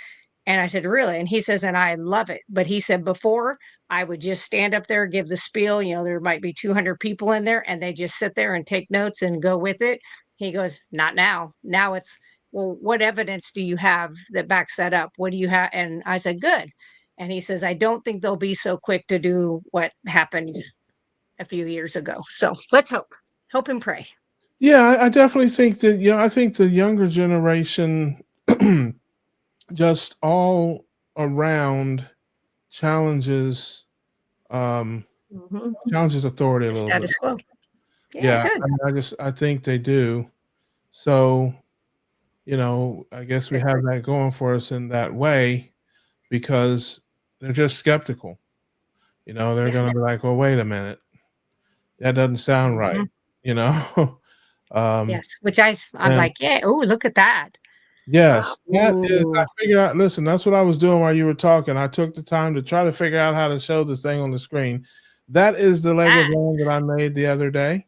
And I said, really? And he says, and I love it. But he said, before I would just stand up there, give the spiel, there might be 200 people in there and they just sit there and take notes and go with it. He goes, not now. Now it's, well, what evidence do you have that backs that up? What do you have? And I said, good. And he says, I don't think they'll be so quick to do what happened a few years ago. So let's hope and pray. yeah, I definitely think that, I think the younger generation just all around challenges um, Mhm. challenges authority a The little bit. status quo. Yeah, Yeah, good. I think they do. So, I guess we Good. have that going for us in that way because they're just skeptical. They're Yeah. going to be like, well, wait a minute. That doesn't sound right. Mhm. You know, Um, Yes, which I'm and like, yeah. Oh, look at that. Wow. yes, that is. I Ooh, figured out. Listen, that's what I was doing while you were talking. I took the time to try to figure out how to show this thing on the screen. That is the leg of that lamb that I made the other day,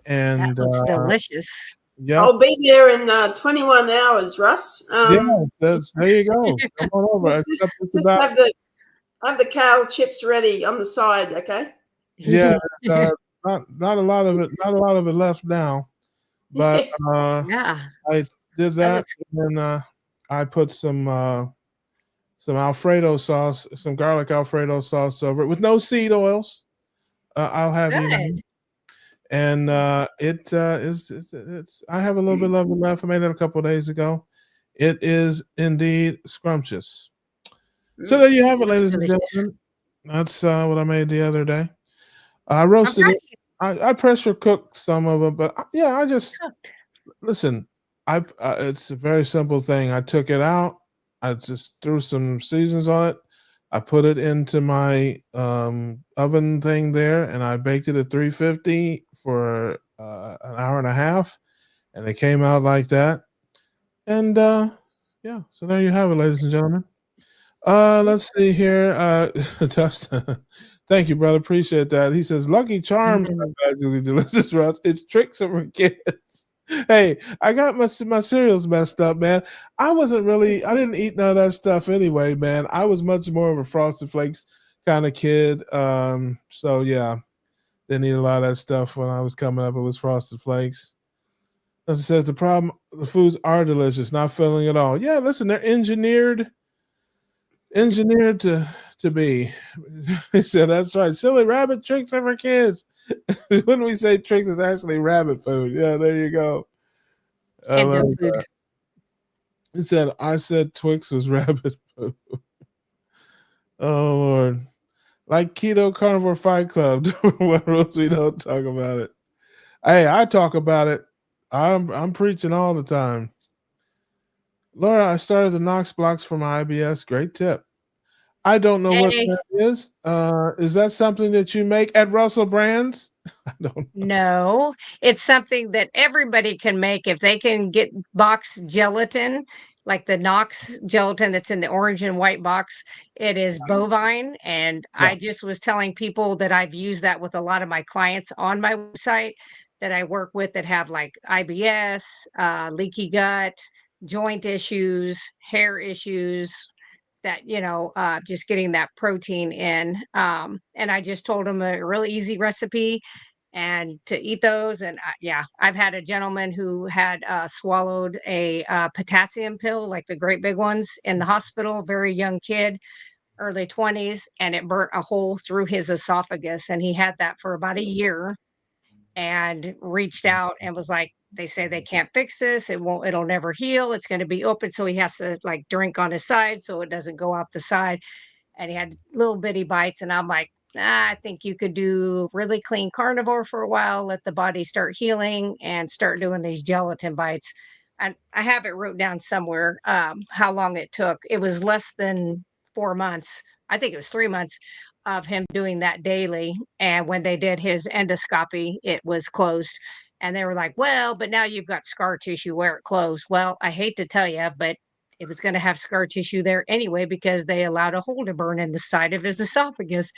that and looks delicious. yep, I'll be there in 21 hours, Russ. yeah, that's there you go. Come on over. Just, Except it's just about have the kale chips ready on the side, okay? yeah, not a lot of it. Not a lot of it left now, but Yeah, I did that that, looks and then I put some Alfredo sauce, some garlic Alfredo sauce over it with no seed oils. I'll have you know. good. And it it's I have a little bit of it left. I made it a couple of days ago. It is indeed scrumptious. So there you have it, Looks ladies and delicious. gentlemen. That's what I made the other day. I I'm roasted proud it. of you I pressure cooked some of it, but yeah, I just cooked. listen. It's a very simple thing. I took it out. I just threw some seasons on it. I put it into my oven thing there, and I baked it at 350 for an hour and a half, and it came out like that. And yeah, so there you have it, ladies and gentlemen. Let's see here. Dustin, thank you, brother. Appreciate that. He says, "Lucky Charms Mm. are magically delicious, Russ. It's tricks for kids." Hey, I got my cereals messed up, man. I didn't eat none of that stuff anyway, man. I was much more of a Frosted Flakes kind of kid. So yeah, didn't eat a lot of that stuff when I was coming up. It was Frosted Flakes. As I said, the problem, the foods are delicious, not filling at all. Yeah, listen, they're engineered to be. He said, that's right. Silly rabbit tricks are for kids. When we say tricks, it's actually rabbit food. Yeah, there you go. I And love dog food. that. He said, I said Twix was rabbit food. Oh, Lord. Like Keto Carnivore Fight Club. What rules we don't talk about it. Hey, I talk about it. I'm preaching all the time. Laura, I started the Knox blocks for my IBS. Great tip. I don't know what Yay. that is. Is that something that you make at Russell Brands? I don't. No, it's something that everybody can make if they can get box gelatin, like the Knox gelatin that's in the orange and white box. It is bovine, and Yeah. I just was telling people that I've used that with a lot of my clients on my website that I work with that have like IBS, leaky gut, joint issues, hair issues, that just getting that protein in, and I just told them a really easy recipe and to eat those. And yeah, I've had a gentleman who had swallowed a potassium pill, like the great big ones, in the hospital, very young kid, early 20s, and it burnt a hole through his esophagus, and he had that for about a year, and reached out and was like, they say they can't fix this, it'll never heal, it's going to be open, so he has to like drink on his side so it doesn't go out the side. And he had little bitty bites, and I'm like, I think you could do really clean carnivore for a while, let the body start healing, and start doing these gelatin bites. And I have it wrote down somewhere, how long it took. It was less than 4 months. I think it was 3 months of him doing that daily. And when they did his endoscopy, it was closed. And they were like, well, but now you've got scar tissue where it closed. Well, I hate to tell you, but it was going to have scar tissue there anyway because they allowed a hole to burn in the side of his esophagus.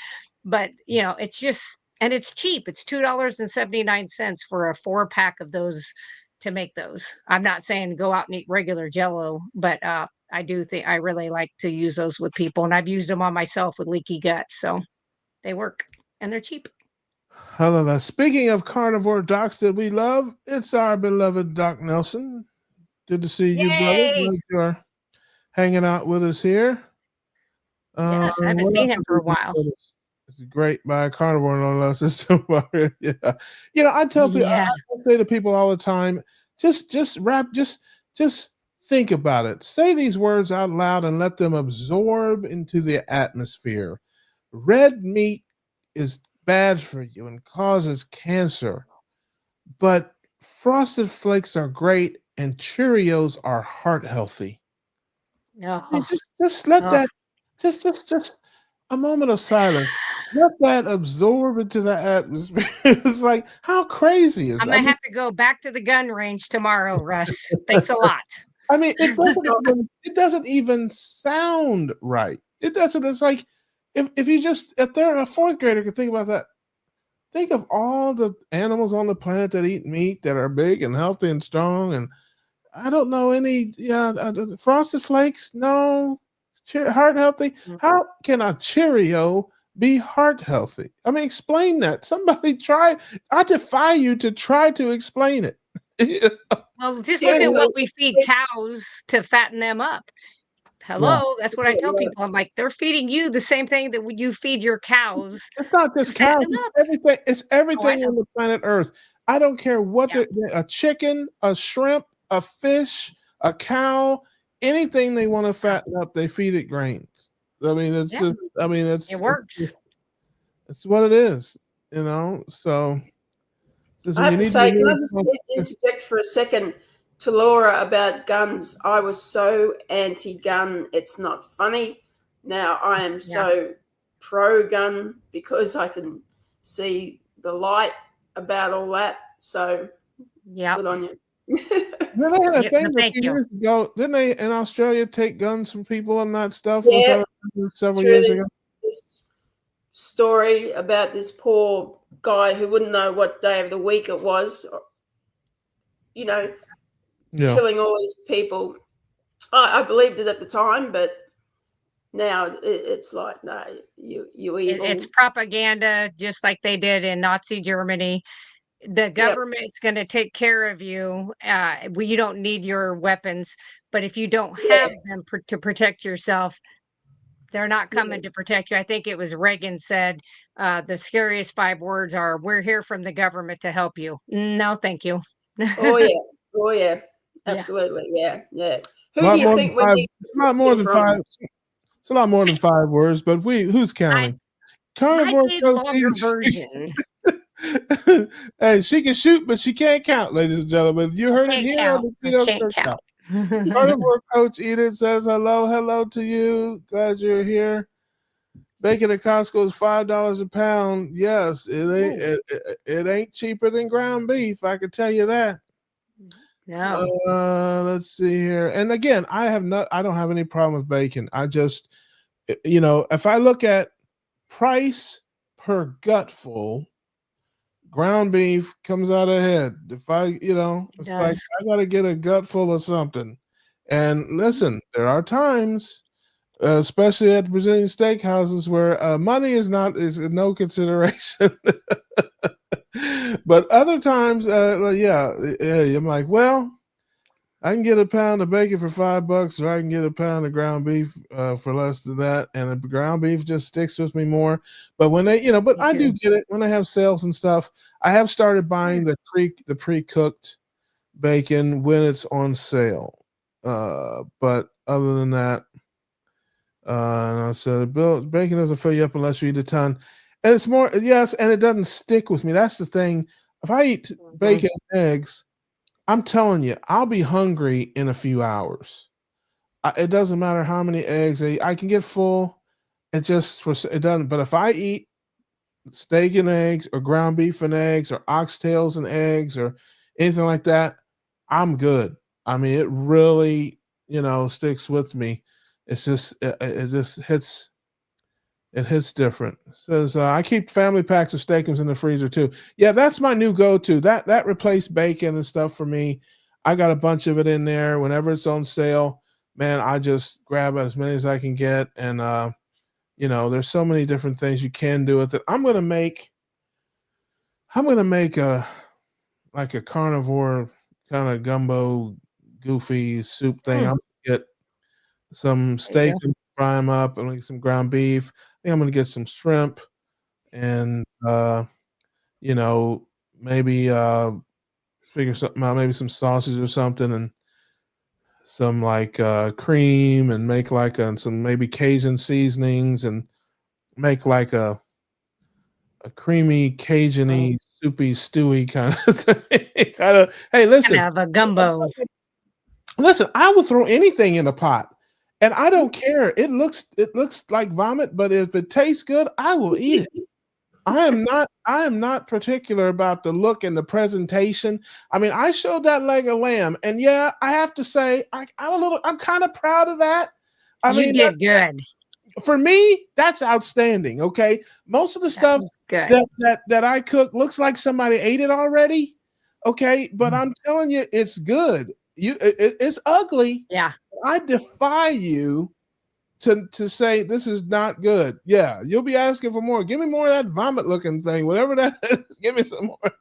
But, it's just, and it's cheap. It's $2.79 for a 4 pack of those to make those. I'm not saying go out and eat regular jello, but I do think I really like to use those with people. And I've used them on myself with leaky gut. So they work and they're cheap. Hello there. Speaking of carnivore docs that we love, it's our beloved Doc Nelson. Good to see you, brother. Yay. Glad you're hanging out with us here. Yes. I haven't What else seen him have for we a while. got? It's great by a carnivore, no less. Yeah. I tell people, Yeah. I say to people all the time, just think about it. Say these words out loud and let them absorb into the atmosphere. Red meat is bad for you and causes cancer, but Frosted Flakes are great and Cheerios are heart healthy. No. Just let Oh, that just a moment of silence. let that absorb into the atmosphere. It's like, how crazy is I'm that? gonna have to go back to the gun range tomorrow, Russ. Thanks a lot. I mean, it doesn't even sound right. It doesn't. It's like if they're a fourth grader could think about that. Think of all the animals on the planet that eat meat that are big and healthy and strong. And I don't know any. Yeah, Frosted Flakes. No, heart healthy. Mm. How can a Cheerio be heart healthy? I mean, explain that. Somebody try. I defy you to try to explain it. Well, just look at Seriously, what we feed cows to fatten them up. Yeah. Hello, that's what I tell people. I'm like, they're feeding you the same thing that you feed your cows It's not to just fatten cows. them It's up. everything. It's Oh, I everything know. on the planet Earth. I don't care what Yeah. a chicken, a shrimp, a fish, a cow, anything they want to fatten up, they feed it grains. I mean, it's Yeah. just. I mean, It works. it's what it is. You know. So just I when have you to need say, to can I remove. just interject for a second to Laura about guns? I was so anti-gun, it's not funny. Now I am Yeah. so pro-gun because I can see the light about all that. So Yeah. good on you. Well, they had a Yeah, thing a thank few you. years ago. Didn't they in Australia take guns from people and that stuff? Yeah, Several through years ago. this story about this poor guy who wouldn't know what day of the week it was, you know, Yeah. killing all these people. I believed it at the time, but now it's like, no, you evil. It's propaganda, just like they did in Nazi Germany. The Yep. government's going to take care of you. You don't need your weapons, but if you don't Yeah. have them to protect yourself, they're not Yeah. coming to protect you. I think it was Reagan said the scariest 5 words are, "We're here from the government to help you." No, thank you. Oh yeah. Oh yeah. Yeah. Absolutely. Yeah. Yeah. A Who do lot you more than think we five. need It's a lot more protection than from? five. It's a lot more than 5 words, but who's I counting? I Carnivore did Coach longer eats. version. Hey, she can shoot, but she can't count, ladies and gentlemen. You I heard it can't here on count. the I Keto can't Cookout. count. Carnivore Coach Edith says hello to you. Glad you're here. Bacon at Costco is $5 a pound. Yes, it ain't cheaper than ground beef. I can tell you that. No. Let's see here. And again, I don't have any problem with bacon. I just, if I look at price per gutful, ground beef comes out ahead. If It it's like does. I got to get a gut full of something. And listen, there are times, especially at Brazilian steakhouses, where money is no consideration. But other times, I'm like, well, I can get a pound of bacon for $5, or I can get a pound of ground beef for less than that, and the ground beef just sticks with me more. But when but Me I do too. get it when they have sales and stuff. I have started buying the pre-cooked bacon when it's on sale. But other than that, and I said, Bill, bacon doesn't fill you up unless you eat a ton, and it's more yes, and it doesn't stick with me. That's the thing. If I eat Mhm. bacon and eggs, I'm telling you, I'll be hungry in a few hours. It doesn't matter how many eggs I can get full. It doesn't. But if I eat steak and eggs, or ground beef and eggs, or oxtails and eggs, or anything like that, I'm good. I mean, it really, sticks with me. It's just it just hits. It hits different. It says I keep family packs of steakums in the freezer too. Yeah, that's my new go-to. That replaced bacon and stuff for me. I got a bunch of it in there. Whenever it's on sale, man, I just grab as many as I can get. And there's so many different things you can do with it. I'm gonna make a like a carnivore kind of gumbo goofy soup thing. Mm, I'm gonna get some there you steaks go. and fry them up. I'm gonna get some ground beef. I think I'm gonna get some shrimp and you know, maybe figure something out, maybe some sausage or something, and some like cream, and make like some maybe Cajun seasonings, and make like a creamy Oh, Cajun-y, soupy, stewy kind of thing. Hey, kind of a gumbo. listen, I will throw anything in a pot. And I don't care. It looks like vomit, but if it tastes good, I will eat it. I am not particular about the look and the presentation. I mean, I showed that leg of lamb, and yeah, I have to say I'm kind of proud of that. I You mean, did good. for me, that's outstanding. Okay. Most of the That stuff was good. that I cook looks like somebody ate it already. Okay, but I'm telling you, it's good. It's ugly. Yeah. I defy you to say this is not good. Yeah, you'll be asking for more. Give me more of that vomit looking thing, whatever that is. Give me some more.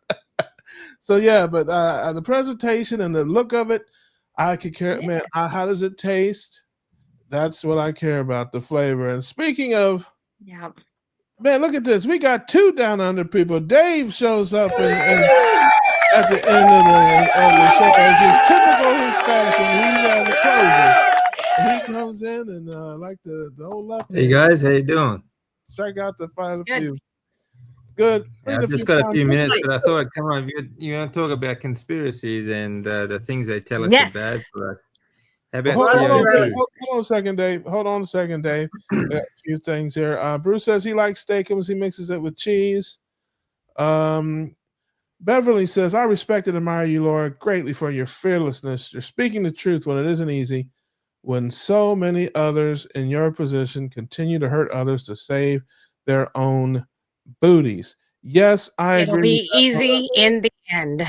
So yeah, but the presentation and the look of it, I could care. Yeah. Man, how does it taste? That's what I care about, the flavor. And speaking of, Yeah. man, look at this. We got 2 down under people. Dave shows up and at the end of the show, as is typical his fashion. He's the closer. He comes in and like the old left. Hey guys, how you doing? Strike out the final Good. few. Good. Yeah, Read I've a just few got a few comments. minutes, but I thought, come on, you want to talk about conspiracies and the things they tell us Yes. are bad for us. How about Hold on CO2? a second, Dave. Hold on a second, Dave. A few things here. Bruce says he likes steakums. He mixes it with cheese. Beverly says, I respect and admire you, Laura, greatly for your fearlessness. You're speaking the truth when it isn't easy. When so many others in your position continue to hurt others to save their own booties. Yes, I It'll agree. be easy in the end.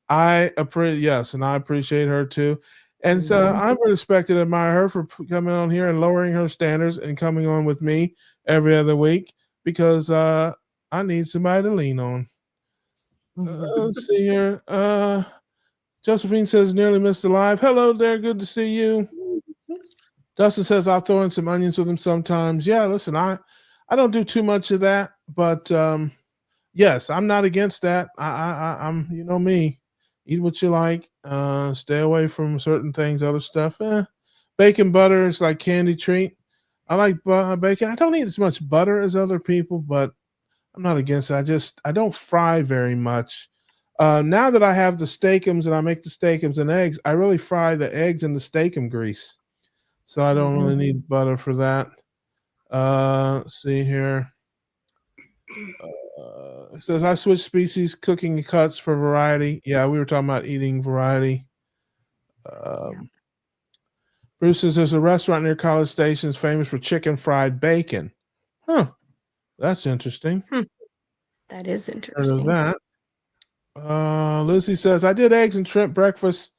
I appreciate her too. And so I respect and admire her for coming on here and lowering her standards and coming on with me every other week because I need somebody to lean on. Let's see here. Josephine says, nearly missed the live. Hello there. Good to see you. Dustin says, I'll throw in some onions with him sometimes. Yeah, listen, I don't do too much of that, but yes, I'm not against that. I'm, you know me, eat what you like. Stay away from certain things, other stuff. Bacon butter is like candy treat. I like bacon. I don't eat as much butter as other people, but I'm not against it. I don't fry very much. Now that I have the steakums and I make the steakums and eggs, I really fry the eggs in the steakum grease. So I don't really need butter for that. Let's see here. It says I switch species, cooking cuts for variety. Yeah, we were talking about eating variety. Bruce says there's a restaurant near College Station famous for chicken fried bacon. Huh. That's interesting. That is Heard interesting. of that. Lizzie says I did eggs and shrimp breakfast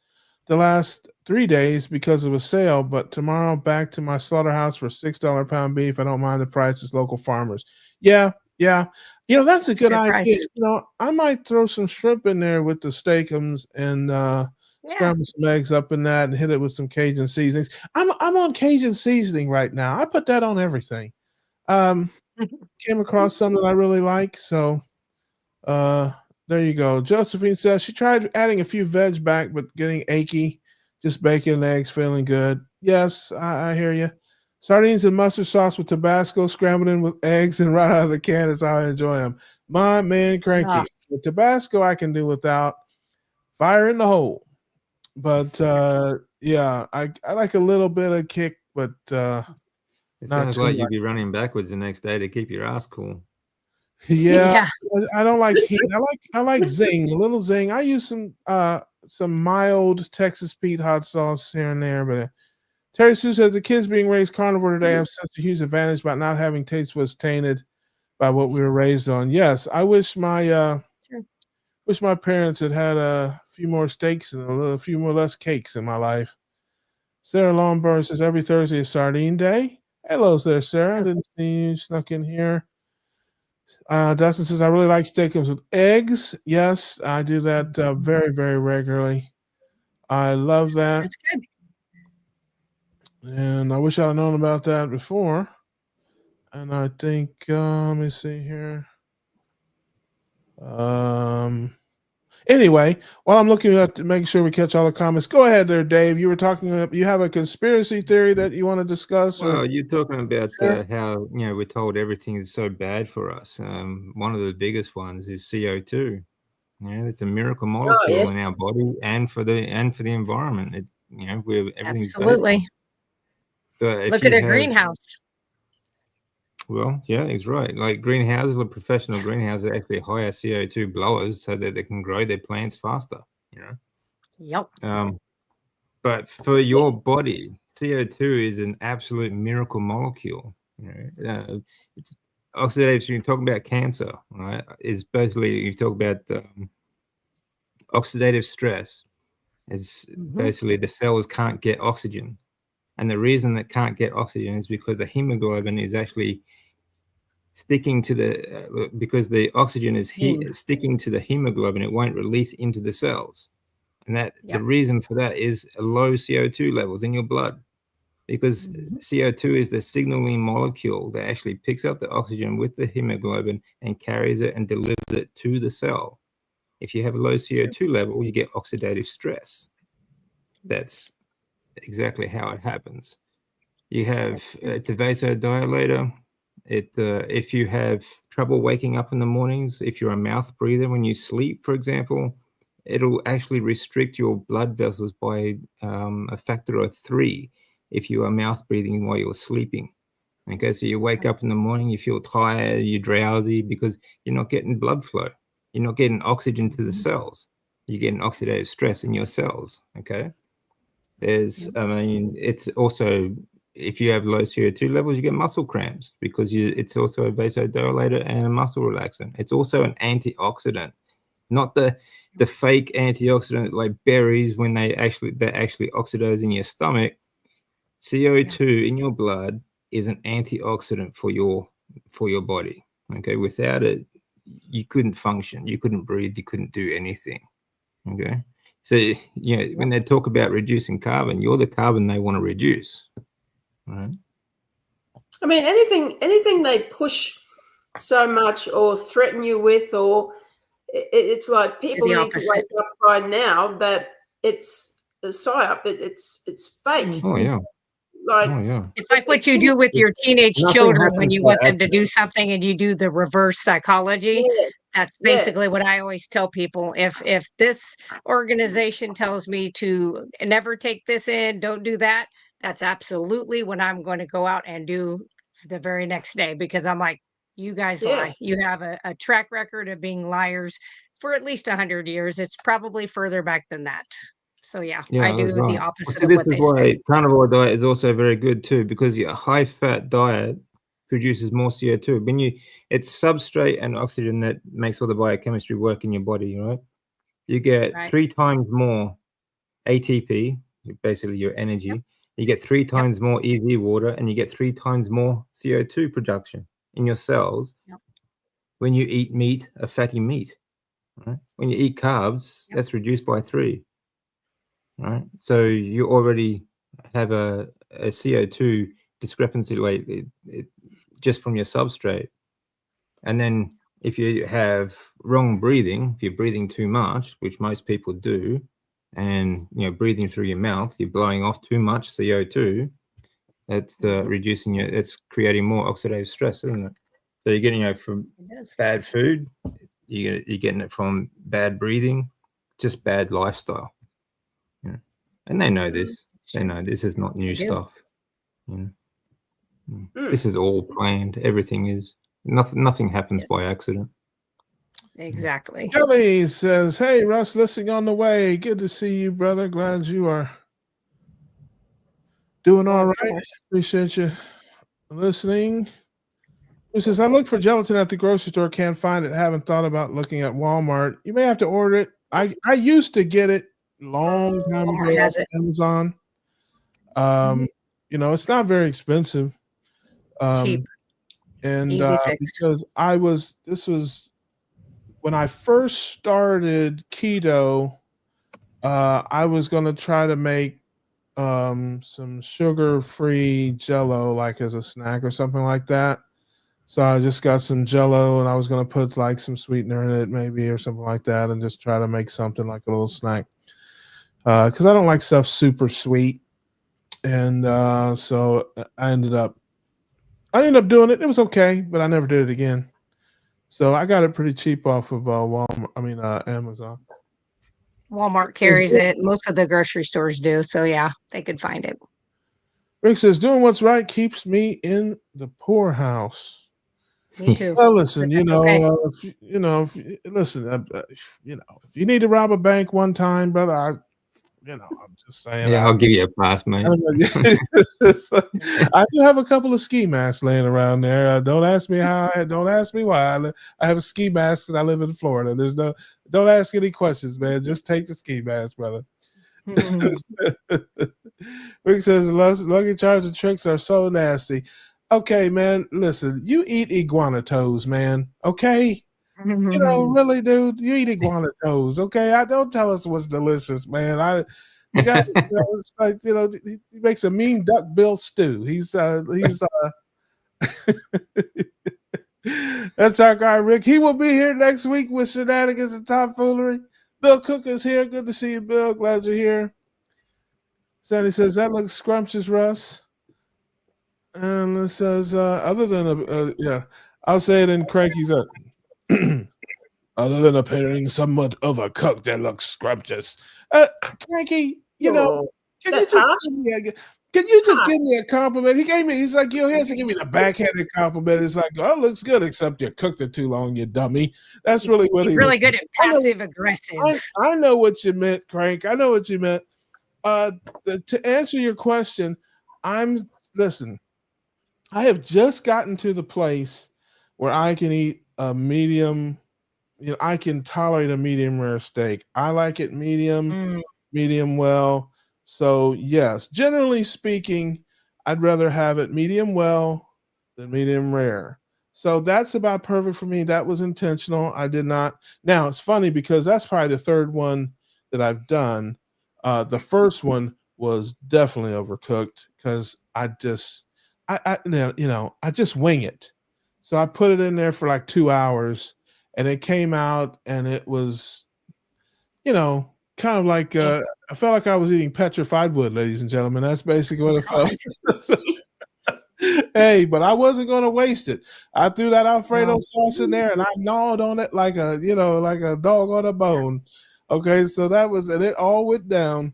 the last 3 days because of a sale, but tomorrow back to my slaughterhouse for $6 a pound beef. I don't mind the price. It's local farmers. Yeah. You know, that's a good idea. Price. You know, I might throw some shrimp in there with the steakums and scramble some eggs up in that and hit it with some Cajun seasonings. I'm on Cajun seasoning right now. I put that on everything. Came across some that I really like, so there you go. Josephine says she tried adding a few veg back, but getting achy. Just bacon and eggs, feeling good. Yes, I hear you. Sardines and mustard sauce with Tabasco, scrambled in with eggs, and right out of the can is how I enjoy them. My man, cranky. With Tabasco, I can do without. Fire in the hole. But yeah, I like a little bit of kick, but It not sounds too like much. you'd be running backwards the next day to keep your ass cool. Yeah, I don't like heat. I like zing, a little zing. I use some mild Texas Pete hot sauce here and there, but Terry Sue says the kids being raised carnivore today have such a huge advantage by not having taste buds tainted by what we were raised on. Yes, I wish my parents had a few more steaks and a few more less cakes in my life. Sarah Longburn says every Thursday is sardine day. Hello there, Sarah. Didn't see you snuck in here. Dustin says I really like steakums with eggs. Yes, I do that very, very regularly. I love that. That's good. And I wish I'd known about that before. And I think, let me see here. Anyway, while I'm looking at to make sure we catch all the comments, go ahead there, Dave. You were talking. You have a conspiracy theory that you want to discuss? Well, you're talking about how we're told everything is so bad for us. One of the biggest ones is CO2. It's a miracle molecule in our body and for the environment. Everything's absolutely. But if Look you at a have, greenhouse. well, yeah, he's right. Like greenhouses or professional greenhouses actually hire CO2 blowers so that they can grow their plants faster. You know. Yep. But for your body, CO2 is an absolute miracle molecule. You know, it's oxidative. So you talk about cancer, right? Is basically you talk about oxidative stress. Is basically the cells can't get oxygen, and the reason that can't get oxygen is because the hemoglobin is actually sticking to the because the oxygen is sticking to the hemoglobin. It won't release into the cells. And that the reason for that is low CO2 levels in your blood, because CO2 is the signaling molecule that actually picks up the oxygen with the hemoglobin and carries it and delivers it to the cell. If you have a low CO2 level, you get oxidative stress. That's exactly how it happens. You have it's a vasodilator. If you have trouble waking up in the mornings, if you're a mouth breather when you sleep, for example, it'll actually restrict your blood vessels by a factor of 3 if you are mouth breathing while you're sleeping. Okay, so you wake up in the morning, you feel tired, you're drowsy because you're not getting blood flow. You're not getting oxygen to the cells. You're getting oxidative stress in your cells. Okay. I mean, it's also, if you have low CO2 levels, you get muscle cramps because it's also a vasodilator and a muscle relaxant. It's also an antioxidant, not the fake antioxidant like berries when they actually oxidize in your stomach. CO2 in your blood is an antioxidant for your body. Okay, without it, you couldn't function, you couldn't breathe, you couldn't do anything. Okay, so when they talk about reducing carbon, you're the carbon they want to reduce, right? I mean, anything they push so much or threaten you with, or it's like people need to wake up by now that it's a psyop. It's fake. Oh yeah. Like, it's like what you do with your teenage children when you want them to do something and you do the reverse psychology. That's basically what I always tell people. If this organization tells me to never take this in, don't do that, that's absolutely what I'm going to go out and do the very next day, because I'm like, you guys lie. You have a track record of being liars for at least 100 years. It's probably further back than that. So I do the opposite of what they say. This is why carnivore diet is also very good too, because your high fat diet produces more CO2. When it's substrate and oxygen that makes all the biochemistry work in your body, right? You get 3 times more ATP, basically your energy. You get 3 times more EZ water, and you get 3 times more CO2 production in your cells when you eat meat, a fatty meat. Right? When you eat carbs, that's reduced by 3. Right, so you already have a CO2 discrepancy, like just from your substrate. And then if you have wrong breathing, if you're breathing too much, which most people do, and breathing through your mouth, you're blowing off too much CO2. That's reducing it's creating more oxidative stress, isn't it? So you're getting from bad food, you're getting it from bad breathing, just bad lifestyle. And they know this. They know this is not new stuff. This is all planned. Everything is. Nothing happens by accident. Exactly. Kelly says, "Hey, Russ, listening on the way. Good to see you, brother. Glad you are doing all right. Appreciate you listening." He says, "I look for gelatin at the grocery store. Can't find it. Haven't thought about looking at Walmart. You may have to order it. I used to get it long time ago on Amazon. It's not very expensive. Cheap. And Easy fix. because this was when I first started keto, I was going to try to make some sugar-free Jello, like as a snack or something like that. So I just got some Jello, and I was going to put like some sweetener in it, maybe, or something like that, and just try to make something like a little snack. Because I don't like stuff super sweet, and so I ended up doing it. It was okay, but I never did it again. So I got it pretty cheap off of Amazon. Walmart carries it. Most of the grocery stores do. So they could find it. Rick says, doing what's right keeps me in the poorhouse. Me too. Well, listen, But that's okay. listen, if you need to rob a bank one time, brother, I'm just saying. Yeah, I'll give you a pass, mate. I do have a couple of ski masks laying around there. Don't ask me how. Don't ask me why. I have a ski mask because I live in Florida. Don't ask any questions, man. Just take the ski mask, brother. Rick says lucky charms and tricks are so nasty. Okay, man. Listen, you eat iguana toes, man. Okay. Really, dude, you eat iguana toes. Okay, I don't tell us what's delicious, man. The guy, it's like he makes a mean duck bill stew. That's our guy, Rick. He will be here next week with shenanigans and tomfoolery. Bill Cook is here. Good to see you, Bill. Glad you're here. Sandy says that looks scrumptious, Russ. And it says other than I'll say it in Cranky's up. Other than appearing somewhat overcooked, that looks scrumptious. Cranky, can you just give me a compliment? He's like, he has to give me the backhanded compliment. It's like, oh, it looks good, except you cooked it too long, you dummy. That's really what he really was good at passive aggressive. I know what you meant, Crank. I know what you meant. To answer your question, listen, I have just gotten to the place where I can eat a medium. I can tolerate a medium rare steak. I like it medium well. So yes, generally speaking, I'd rather have it medium well than medium rare. So that's about perfect for me. That was intentional. I did not. Now it's funny because that's probably the third one that I've done. The first one was definitely overcooked because I just wing it. So I put it in there for like 2 hours. And it came out, and it was, kind of like I felt like I was eating petrified wood, ladies and gentlemen. That's basically what it felt. Hey, but I wasn't going to waste it. I threw that Alfredo sauce in there, and I gnawed on it like a dog on a bone. Okay, so that was, and it all went down.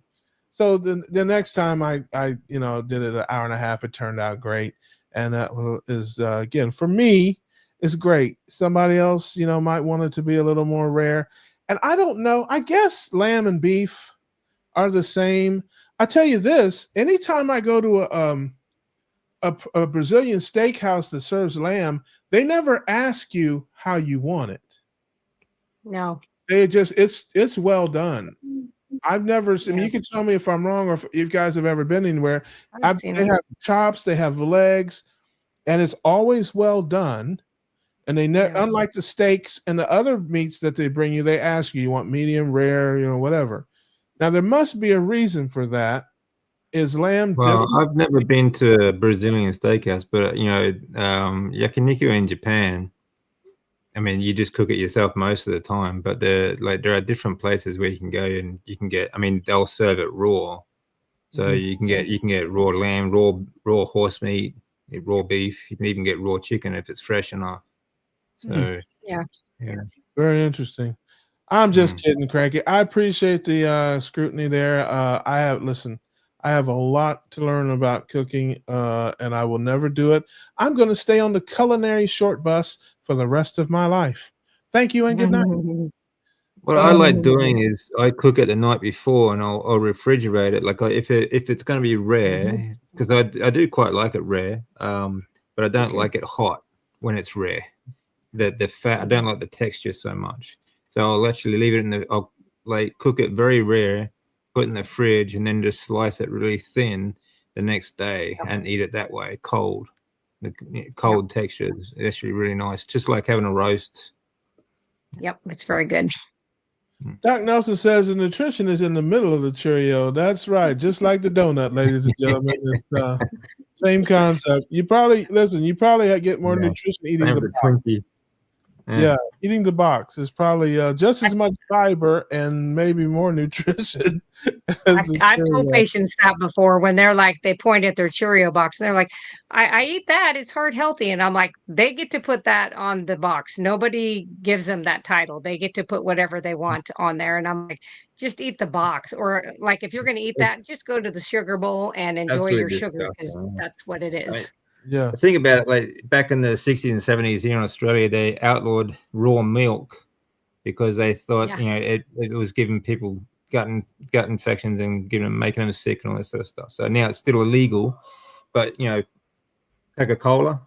So the next time I did it an hour and a half, it turned out great, and that is again for me. It's great. Somebody else, might want it to be a little more rare. And I don't know. I guess lamb and beef are the same. I tell you this, anytime I go to a Brazilian steakhouse that serves lamb, they never ask you how you want it. No. They just, it's well done. I've never seen, you can tell me if I'm wrong or if you guys have ever been anywhere. They have chops, they have legs, and it's always well done. And they unlike the steaks and the other meats that they bring you, they ask you want medium, rare, whatever. Now there must be a reason for that. Is lamb different? I've never been to a Brazilian steakhouse, but yakiniku in Japan, I mean, you just cook it yourself most of the time. But there are different places where you can go and you can get. I mean, they'll serve it raw, so you can get raw lamb, raw horse meat, raw beef. You can even get raw chicken if it's fresh enough. So yeah, very interesting. I'm just kidding, Cranky. I appreciate the scrutiny there. I have a lot to learn about cooking, and I will never do it. I'm going to stay on the culinary short bus for the rest of my life. Thank you and good night. What I like doing is I cook it the night before and I'll refrigerate it. Like if it's going to be rare, because I do quite like it rare, but I don't like it hot when it's rare. The fat, I don't like the texture so much. So I'll actually leave it I'll cook it very rare, put it in the fridge, and then just slice it really thin the next day and eat it that way, cold. The cold texture is actually really nice, just like having a roast. Yep, it's very good. Doc Nelson says the nutrition is in the middle of the Cheerio. That's right, just like the donut, ladies and gentlemen. It's same concept. You probably get more nutrition eating the pop. Yeah, eating the box is probably just as much fiber and maybe more nutrition as the I've told cereal. patients that before when they're like, they point at their Cheerio box and they're like, I eat that. It's heart healthy. And I'm like, they get to put that on the box. Nobody gives them that title. They get to put whatever they want on there. And I'm like, just eat the box. Or like, if you're going to eat that, just go to the sugar bowl and enjoy your Absolutely sugar because disgusting. that's what it I mean, is. Yeah, think about it, like back in the 60s and 70s here in Australia, they outlawed raw milk because they thought, Yeah. you know, it was giving people gut infections and making them sick and all that sort of stuff. So now it's still illegal, but you know, Coca-Cola,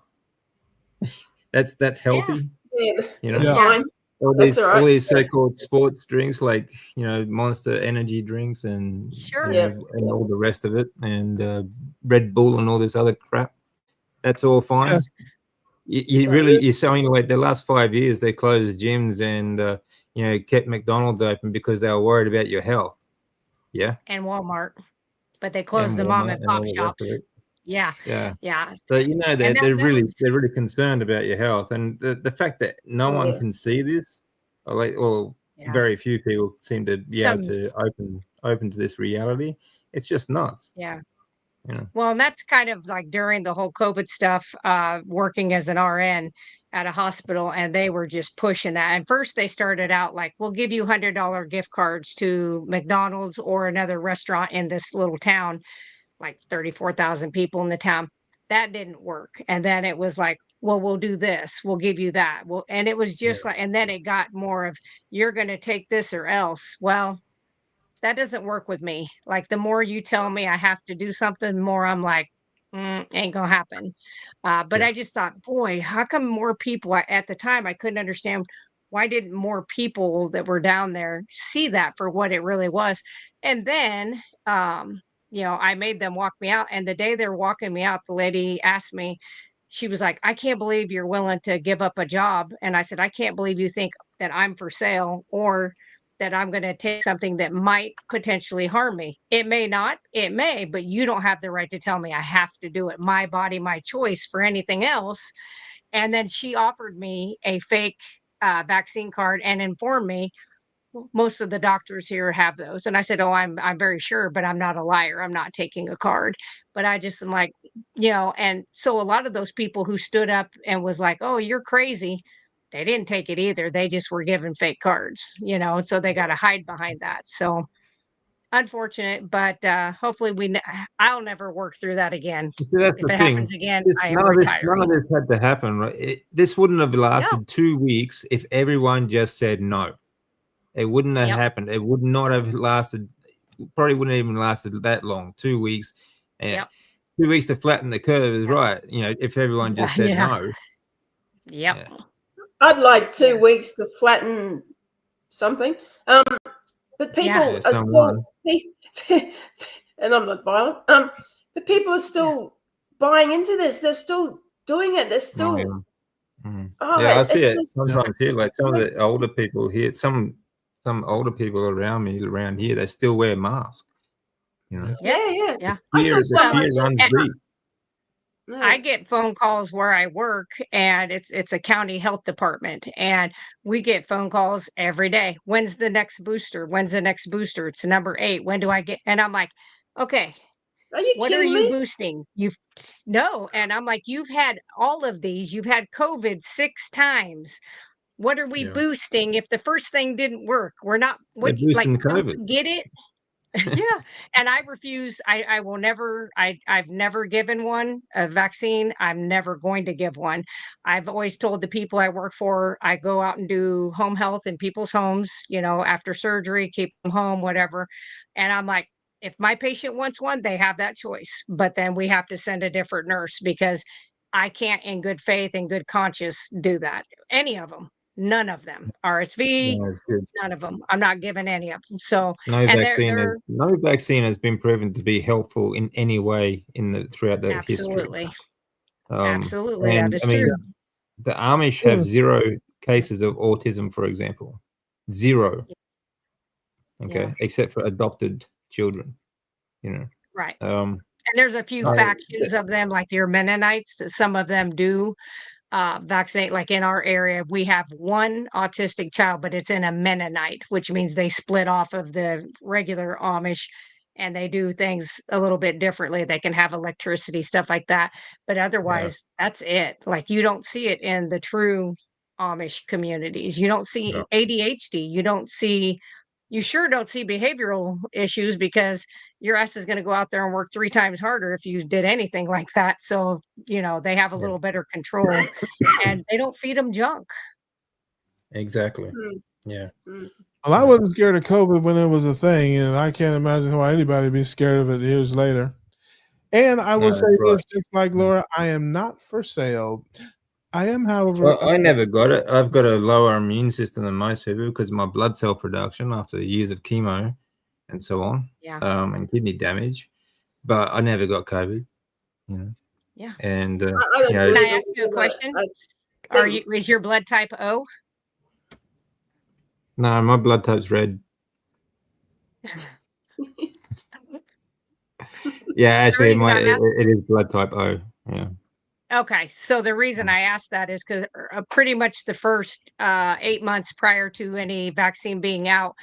that's healthy. Yeah, You know, it's Yeah. fine. all That's these all right. so-called sports drinks like, you know, Monster energy drinks and Sure. you know, and all the rest of it, and Red Bull and all this other crap. That's all fine. Yes. You're showing like the last 5 years they closed gyms and you know, kept McDonald's open because they were worried about your health. Yeah. And Walmart, but they closed And the mom Walmart and and pop all the rest of shops. it. Yeah. Yeah. Yeah. So you know And they're that was, really concerned about your health, and the fact that no one Yeah. can see this, or yeah, very few people seem to be able some, to open to this reality. It's just nuts. yeah. You know. Well, and that's kind of like during the whole COVID stuff, working as an RN at a hospital, and they were just pushing that. And first, they started out like, we'll give you $100 gift cards to McDonald's or another restaurant in this little town, like 34,000 people in the town. That didn't work. And then it was like, well, we'll do this, we'll give you that. Well, and it was Yeah. just like, and then it got more of, you're going to take this or else. Well, that doesn't work with me. Like the more you tell me I have to do something, the more I'm like, ain't gonna happen. But Yeah. I just thought, boy, how come more people at the time I couldn't understand why didn't more people that were down there see that for what it really was? And then I made them walk me out. And the day they're walking me out, the lady asked me, she was like, I can't believe you're willing to give up a job. And I said, I can't believe you think that I'm for sale or that I'm going to take something that might potentially harm me. It may not, it may, but you don't have the right to tell me I have to do it. My body, my choice for anything else. And then she offered me a fake vaccine card and informed me most of the doctors here have those. And I said, oh, I'm very sure, but I'm not a liar. I'm not taking a card. But I just am like, and so a lot of those people who stood up and was like, oh, you're crazy. They didn't take it either. They just were given fake cards, and so they got to hide behind that. So unfortunate, but hopefully I'll never work through that again. See, that's If the it thing. happens again, I am None retiring. of this had to happen, right? This wouldn't have lasted No. 2 weeks if everyone just said no. It wouldn't have Yep. happened. It would not have lasted. Probably wouldn't even lasted that long. 2 weeks. And Yep. 2 weeks to flatten the curve is right. You know, if everyone just said Yeah. no. Yep. Yeah. I'd like 2 Yeah. weeks to flatten something. But people Yeah. are someone. still, and I'm not violent. But people are still buying into this. They're still doing it. They're still. Yeah, I see it just, sometimes here. Like some of the older people here, some older people around me around here, they still wear masks. You know, yeah. Yeah. I saw the someone. fear runs And deep. I get phone calls where I work and it's a county health department and we get phone calls every day. When's the next booster? When's the next booster? It's number 8. When do I get? And I'm like, okay, Are you what are kidding you me? boosting? No. And I'm like, you've had all of these. You've had COVID 6 times. What are we boosting if the first thing didn't work? We're not They're boosting don't COVID. you get it? Yeah, and I refuse. I will never. I've never given one a vaccine. I'm never going to give one. I've always told the people I work for, I go out and do home health in people's homes. After surgery, keep them home, whatever. And I'm like, if my patient wants one, they have that choice. But then we have to send a different nurse because I can't, in good faith and good conscience, do that. Any of them. None of them. RSV. Yeah, it's good. None of them. I'm not giving any of them. So, No and vaccine has been proven to be helpful in any way throughout the absolutely, history. absolutely, that And is I mean, true. the Amish have 0 cases of autism, for example, 0. Okay, Yeah. except for adopted children. Right. Um, And there's a few uh, factions of them, like your Mennonites, that some of them do vaccinate. Like in our area, we have one autistic child, but it's in a Mennonite, which means they split off of the regular Amish and they do things a little bit differently. They can have electricity, stuff like that. But otherwise, that's it. Like you don't see it in the true Amish communities. You don't see No. ADHD. You sure don't see behavioral issues because your ass is going to go out there and work 3 times harder if you did anything like that. So, they have a Yeah. little better control and they don't feed them junk. Exactly. Mm. Yeah. Mm. Well, I wasn't scared of COVID when it was a thing, and I can't imagine why anybody would be scared of it years later. And I will No, say that's right. this, just like Laura, I am not for sale. I am, however, Well, I never got it. I've got a lower immune system than most people because of my blood cell production after years of chemo and so on, Yeah. and kidney damage. But I never got COVID, Yeah. And I don't Can believe I it ask was you a ever question? a thing. Is your blood type O? no, my blood type's red. Yeah, actually, reason I'm asking- it is blood type O. Yeah. Okay, so the reason I asked that is because pretty much the first 8 months prior to any vaccine being out,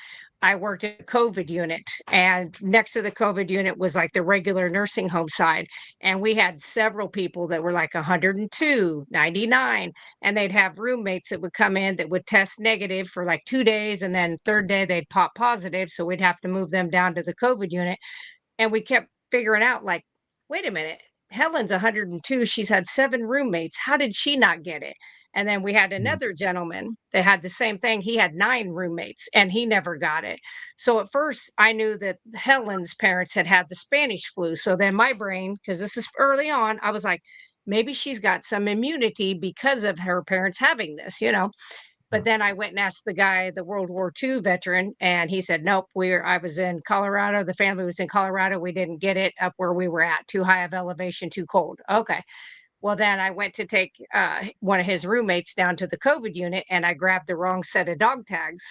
I worked at a COVID unit, and next to the COVID unit was like the regular nursing home side. And we had several people that were like 102, 99, and they'd have roommates that would come in that would test negative for like 2 days, and then third day they'd pop positive. So we'd have to move them down to the COVID unit. And we kept figuring out, like, wait a minute, Helen's 102. She's had 7 roommates. How did she not get it? And then we had another gentleman that had the same thing. He had 9 roommates and he never got it. So at first I knew that Helen's parents had the Spanish flu. So then my brain, because this is early on, I was like, maybe she's got some immunity because of her parents having this. But then I went and asked the guy, the World War II veteran, and he said, nope, I was in Colorado. The family was in Colorado. We didn't get it up where we were at. Too high of elevation, too cold. Okay. Well, then I went to take one of his roommates down to the COVID unit and I grabbed the wrong set of dog tags.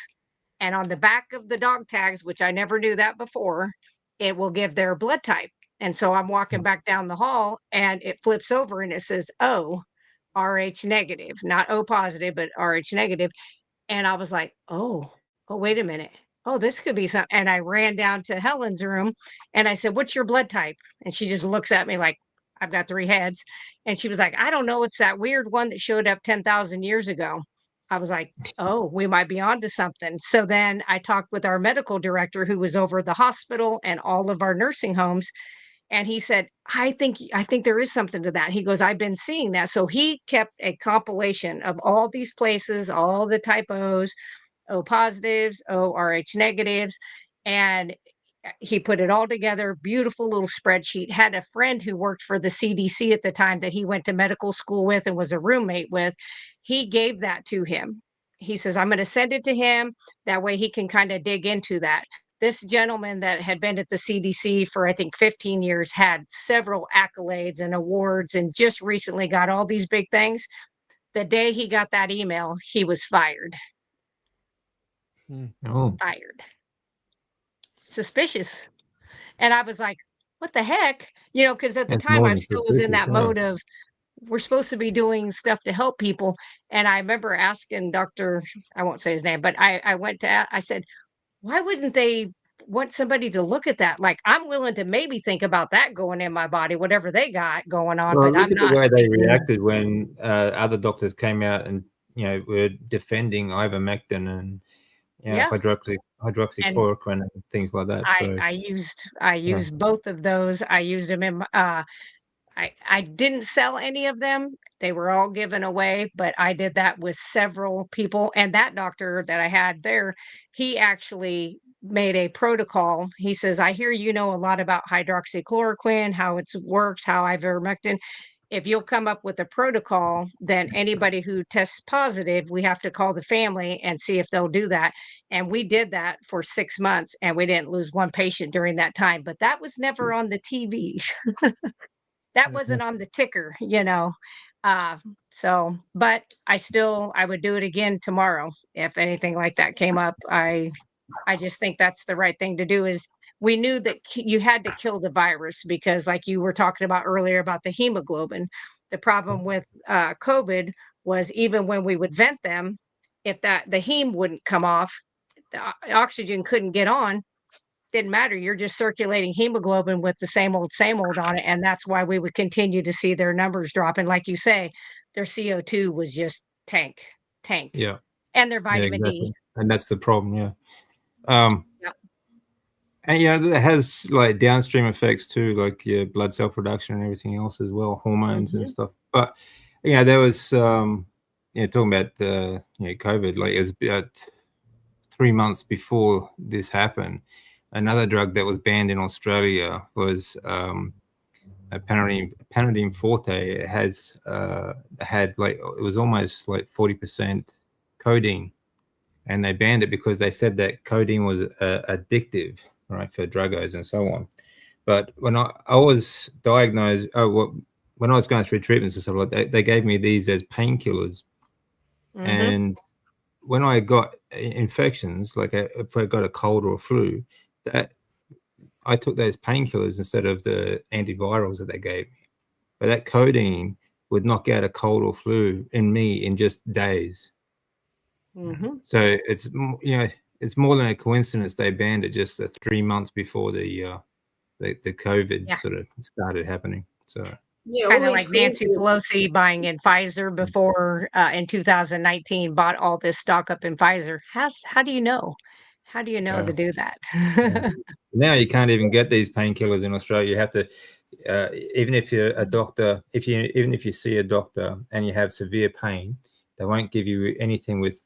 And on the back of the dog tags, which I never knew that before, it will give their blood type. And so I'm walking back down the hall and it flips over and it says, oh, RH negative, not O positive, but RH negative. And I was like, oh, wait a minute. Oh, this could be something. And I ran down to Helen's room and I said, what's your blood type? And she just looks at me like, I've got 3 heads. And she was like, I don't know. It's that weird one that showed up 10,000 years ago. I was like, oh, we might be onto something. So then I talked with our medical director who was over the hospital and all of our nursing homes. And he said, I think there is something to that. He goes, I've been seeing that. So he kept a compilation of all these places, all the typos, O positives, O RH negatives, and he put it all together, beautiful little spreadsheet. Had a friend who worked for the CDC at the time that he went to medical school with and was a roommate with. He gave that to him. He says, I'm going to send it to him. That way he can kind of dig into that. This gentleman that had been at the CDC for, I think, 15 years had several accolades and awards and just recently got all these big things. The day he got that email, he was fired. Oh, Fired. Suspicious. And I was like, what the heck? Because at the that's time more I than still was in suspicious, that yeah. mode of we're supposed to be doing stuff to help people. And I remember asking Dr. I won't say his name, but I said, why wouldn't they want somebody to look at that? Like, I'm willing to maybe think about that going in my body, whatever they got going on, Well, but look I'm at the not way they thinking, reacted when other doctors came out and were defending ivermectin and yeah. And hydroxychloroquine and things like that. So I used both of those. I used them in I didn't sell any of them. They were all given away, but I did that with several people. And that doctor that I had there, he actually made a protocol. He says, I hear you know a lot about hydroxychloroquine, how it works, how ivermectin. If you'll come up with a protocol, then anybody who tests positive, we have to call the family and see if they'll do that. And we did that for 6 months and we didn't lose one patient during that time, but that was never on the TV. That wasn't on the ticker. But I would do it again tomorrow if anything like that came up. I just think that's the right thing to do. Is we knew that you had to kill the virus because, like you were talking about earlier about the hemoglobin, The problem with COVID was even when we would vent them, if the heme wouldn't come off, the oxygen couldn't get on. Didn't matter. You're just circulating hemoglobin with the same old on it, and that's why we would continue to see their numbers drop. And like you say, their CO2 was just tank, Yeah. and their Yeah, vitamin exactly. D. And that's the problem. Yeah. Yeah. And it has like downstream effects too, like your blood cell production and everything else as well, hormones and stuff. But there was talking about COVID, like it was about 3 months before this happened. Another drug that was banned in Australia was Panadine Forte. It had like, it was almost like 40% codeine, and they banned it because they said that codeine was addictive, right, for druggers and so on. But when I was diagnosed, when I was going through treatments and stuff like that, they gave me these as painkillers. And when I got infections, like if I got a cold or a flu, that I took those painkillers instead of the antivirals that they gave me. But that codeine would knock out a cold or flu in me in just days. So it's it's more than a coincidence they banned it just 3 months before the COVID sort of started happening. So Yeah, all Kind of these like Nancy coincidences. Pelosi buying in Pfizer before in 2019 bought all this stock up in Pfizer. How do you know? How do you know to do that? now you can't even get these painkillers in Australia. You have to, even if you're a doctor, even if you see a doctor and you have severe pain, they won't give you anything with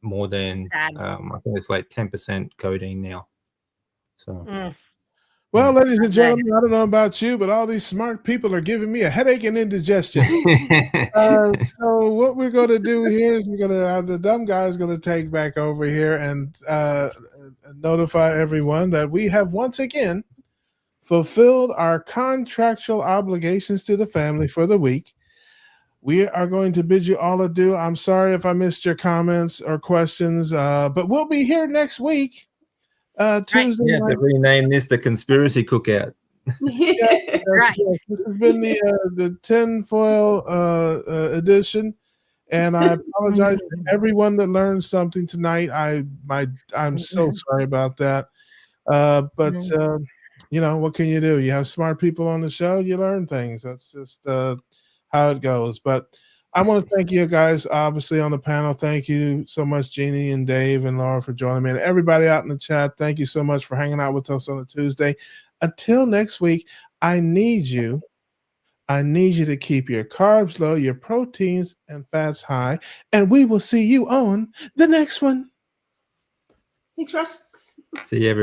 more than I think it's like 10% codeine now. So. Well, ladies and gentlemen, I don't know about you, but all these smart people are giving me a headache and indigestion. So what we're going to do here is the dumb guy is going to take back over here and notify everyone that we have once again fulfilled our contractual obligations to the family for the week. We are going to bid you all adieu. I'm sorry if I missed your comments or questions, but we'll be here next week. Tuesday night. To rename this the Conspiracy Cookout. Right. This has been the tinfoil edition, and I apologize to everyone that learned something tonight. I'm so sorry about that. But what can you do? You have smart people on the show, you learn things. That's just how it goes. But I want to thank you guys, obviously, on the panel. Thank you so much, Jeannie and Dave and Laura, for joining me. And everybody out in the chat, thank you so much for hanging out with us on a Tuesday. Until next week, I need you to keep your carbs low, your proteins and fats high, and we will see you on the next one. Thanks, Russ. See you, everybody.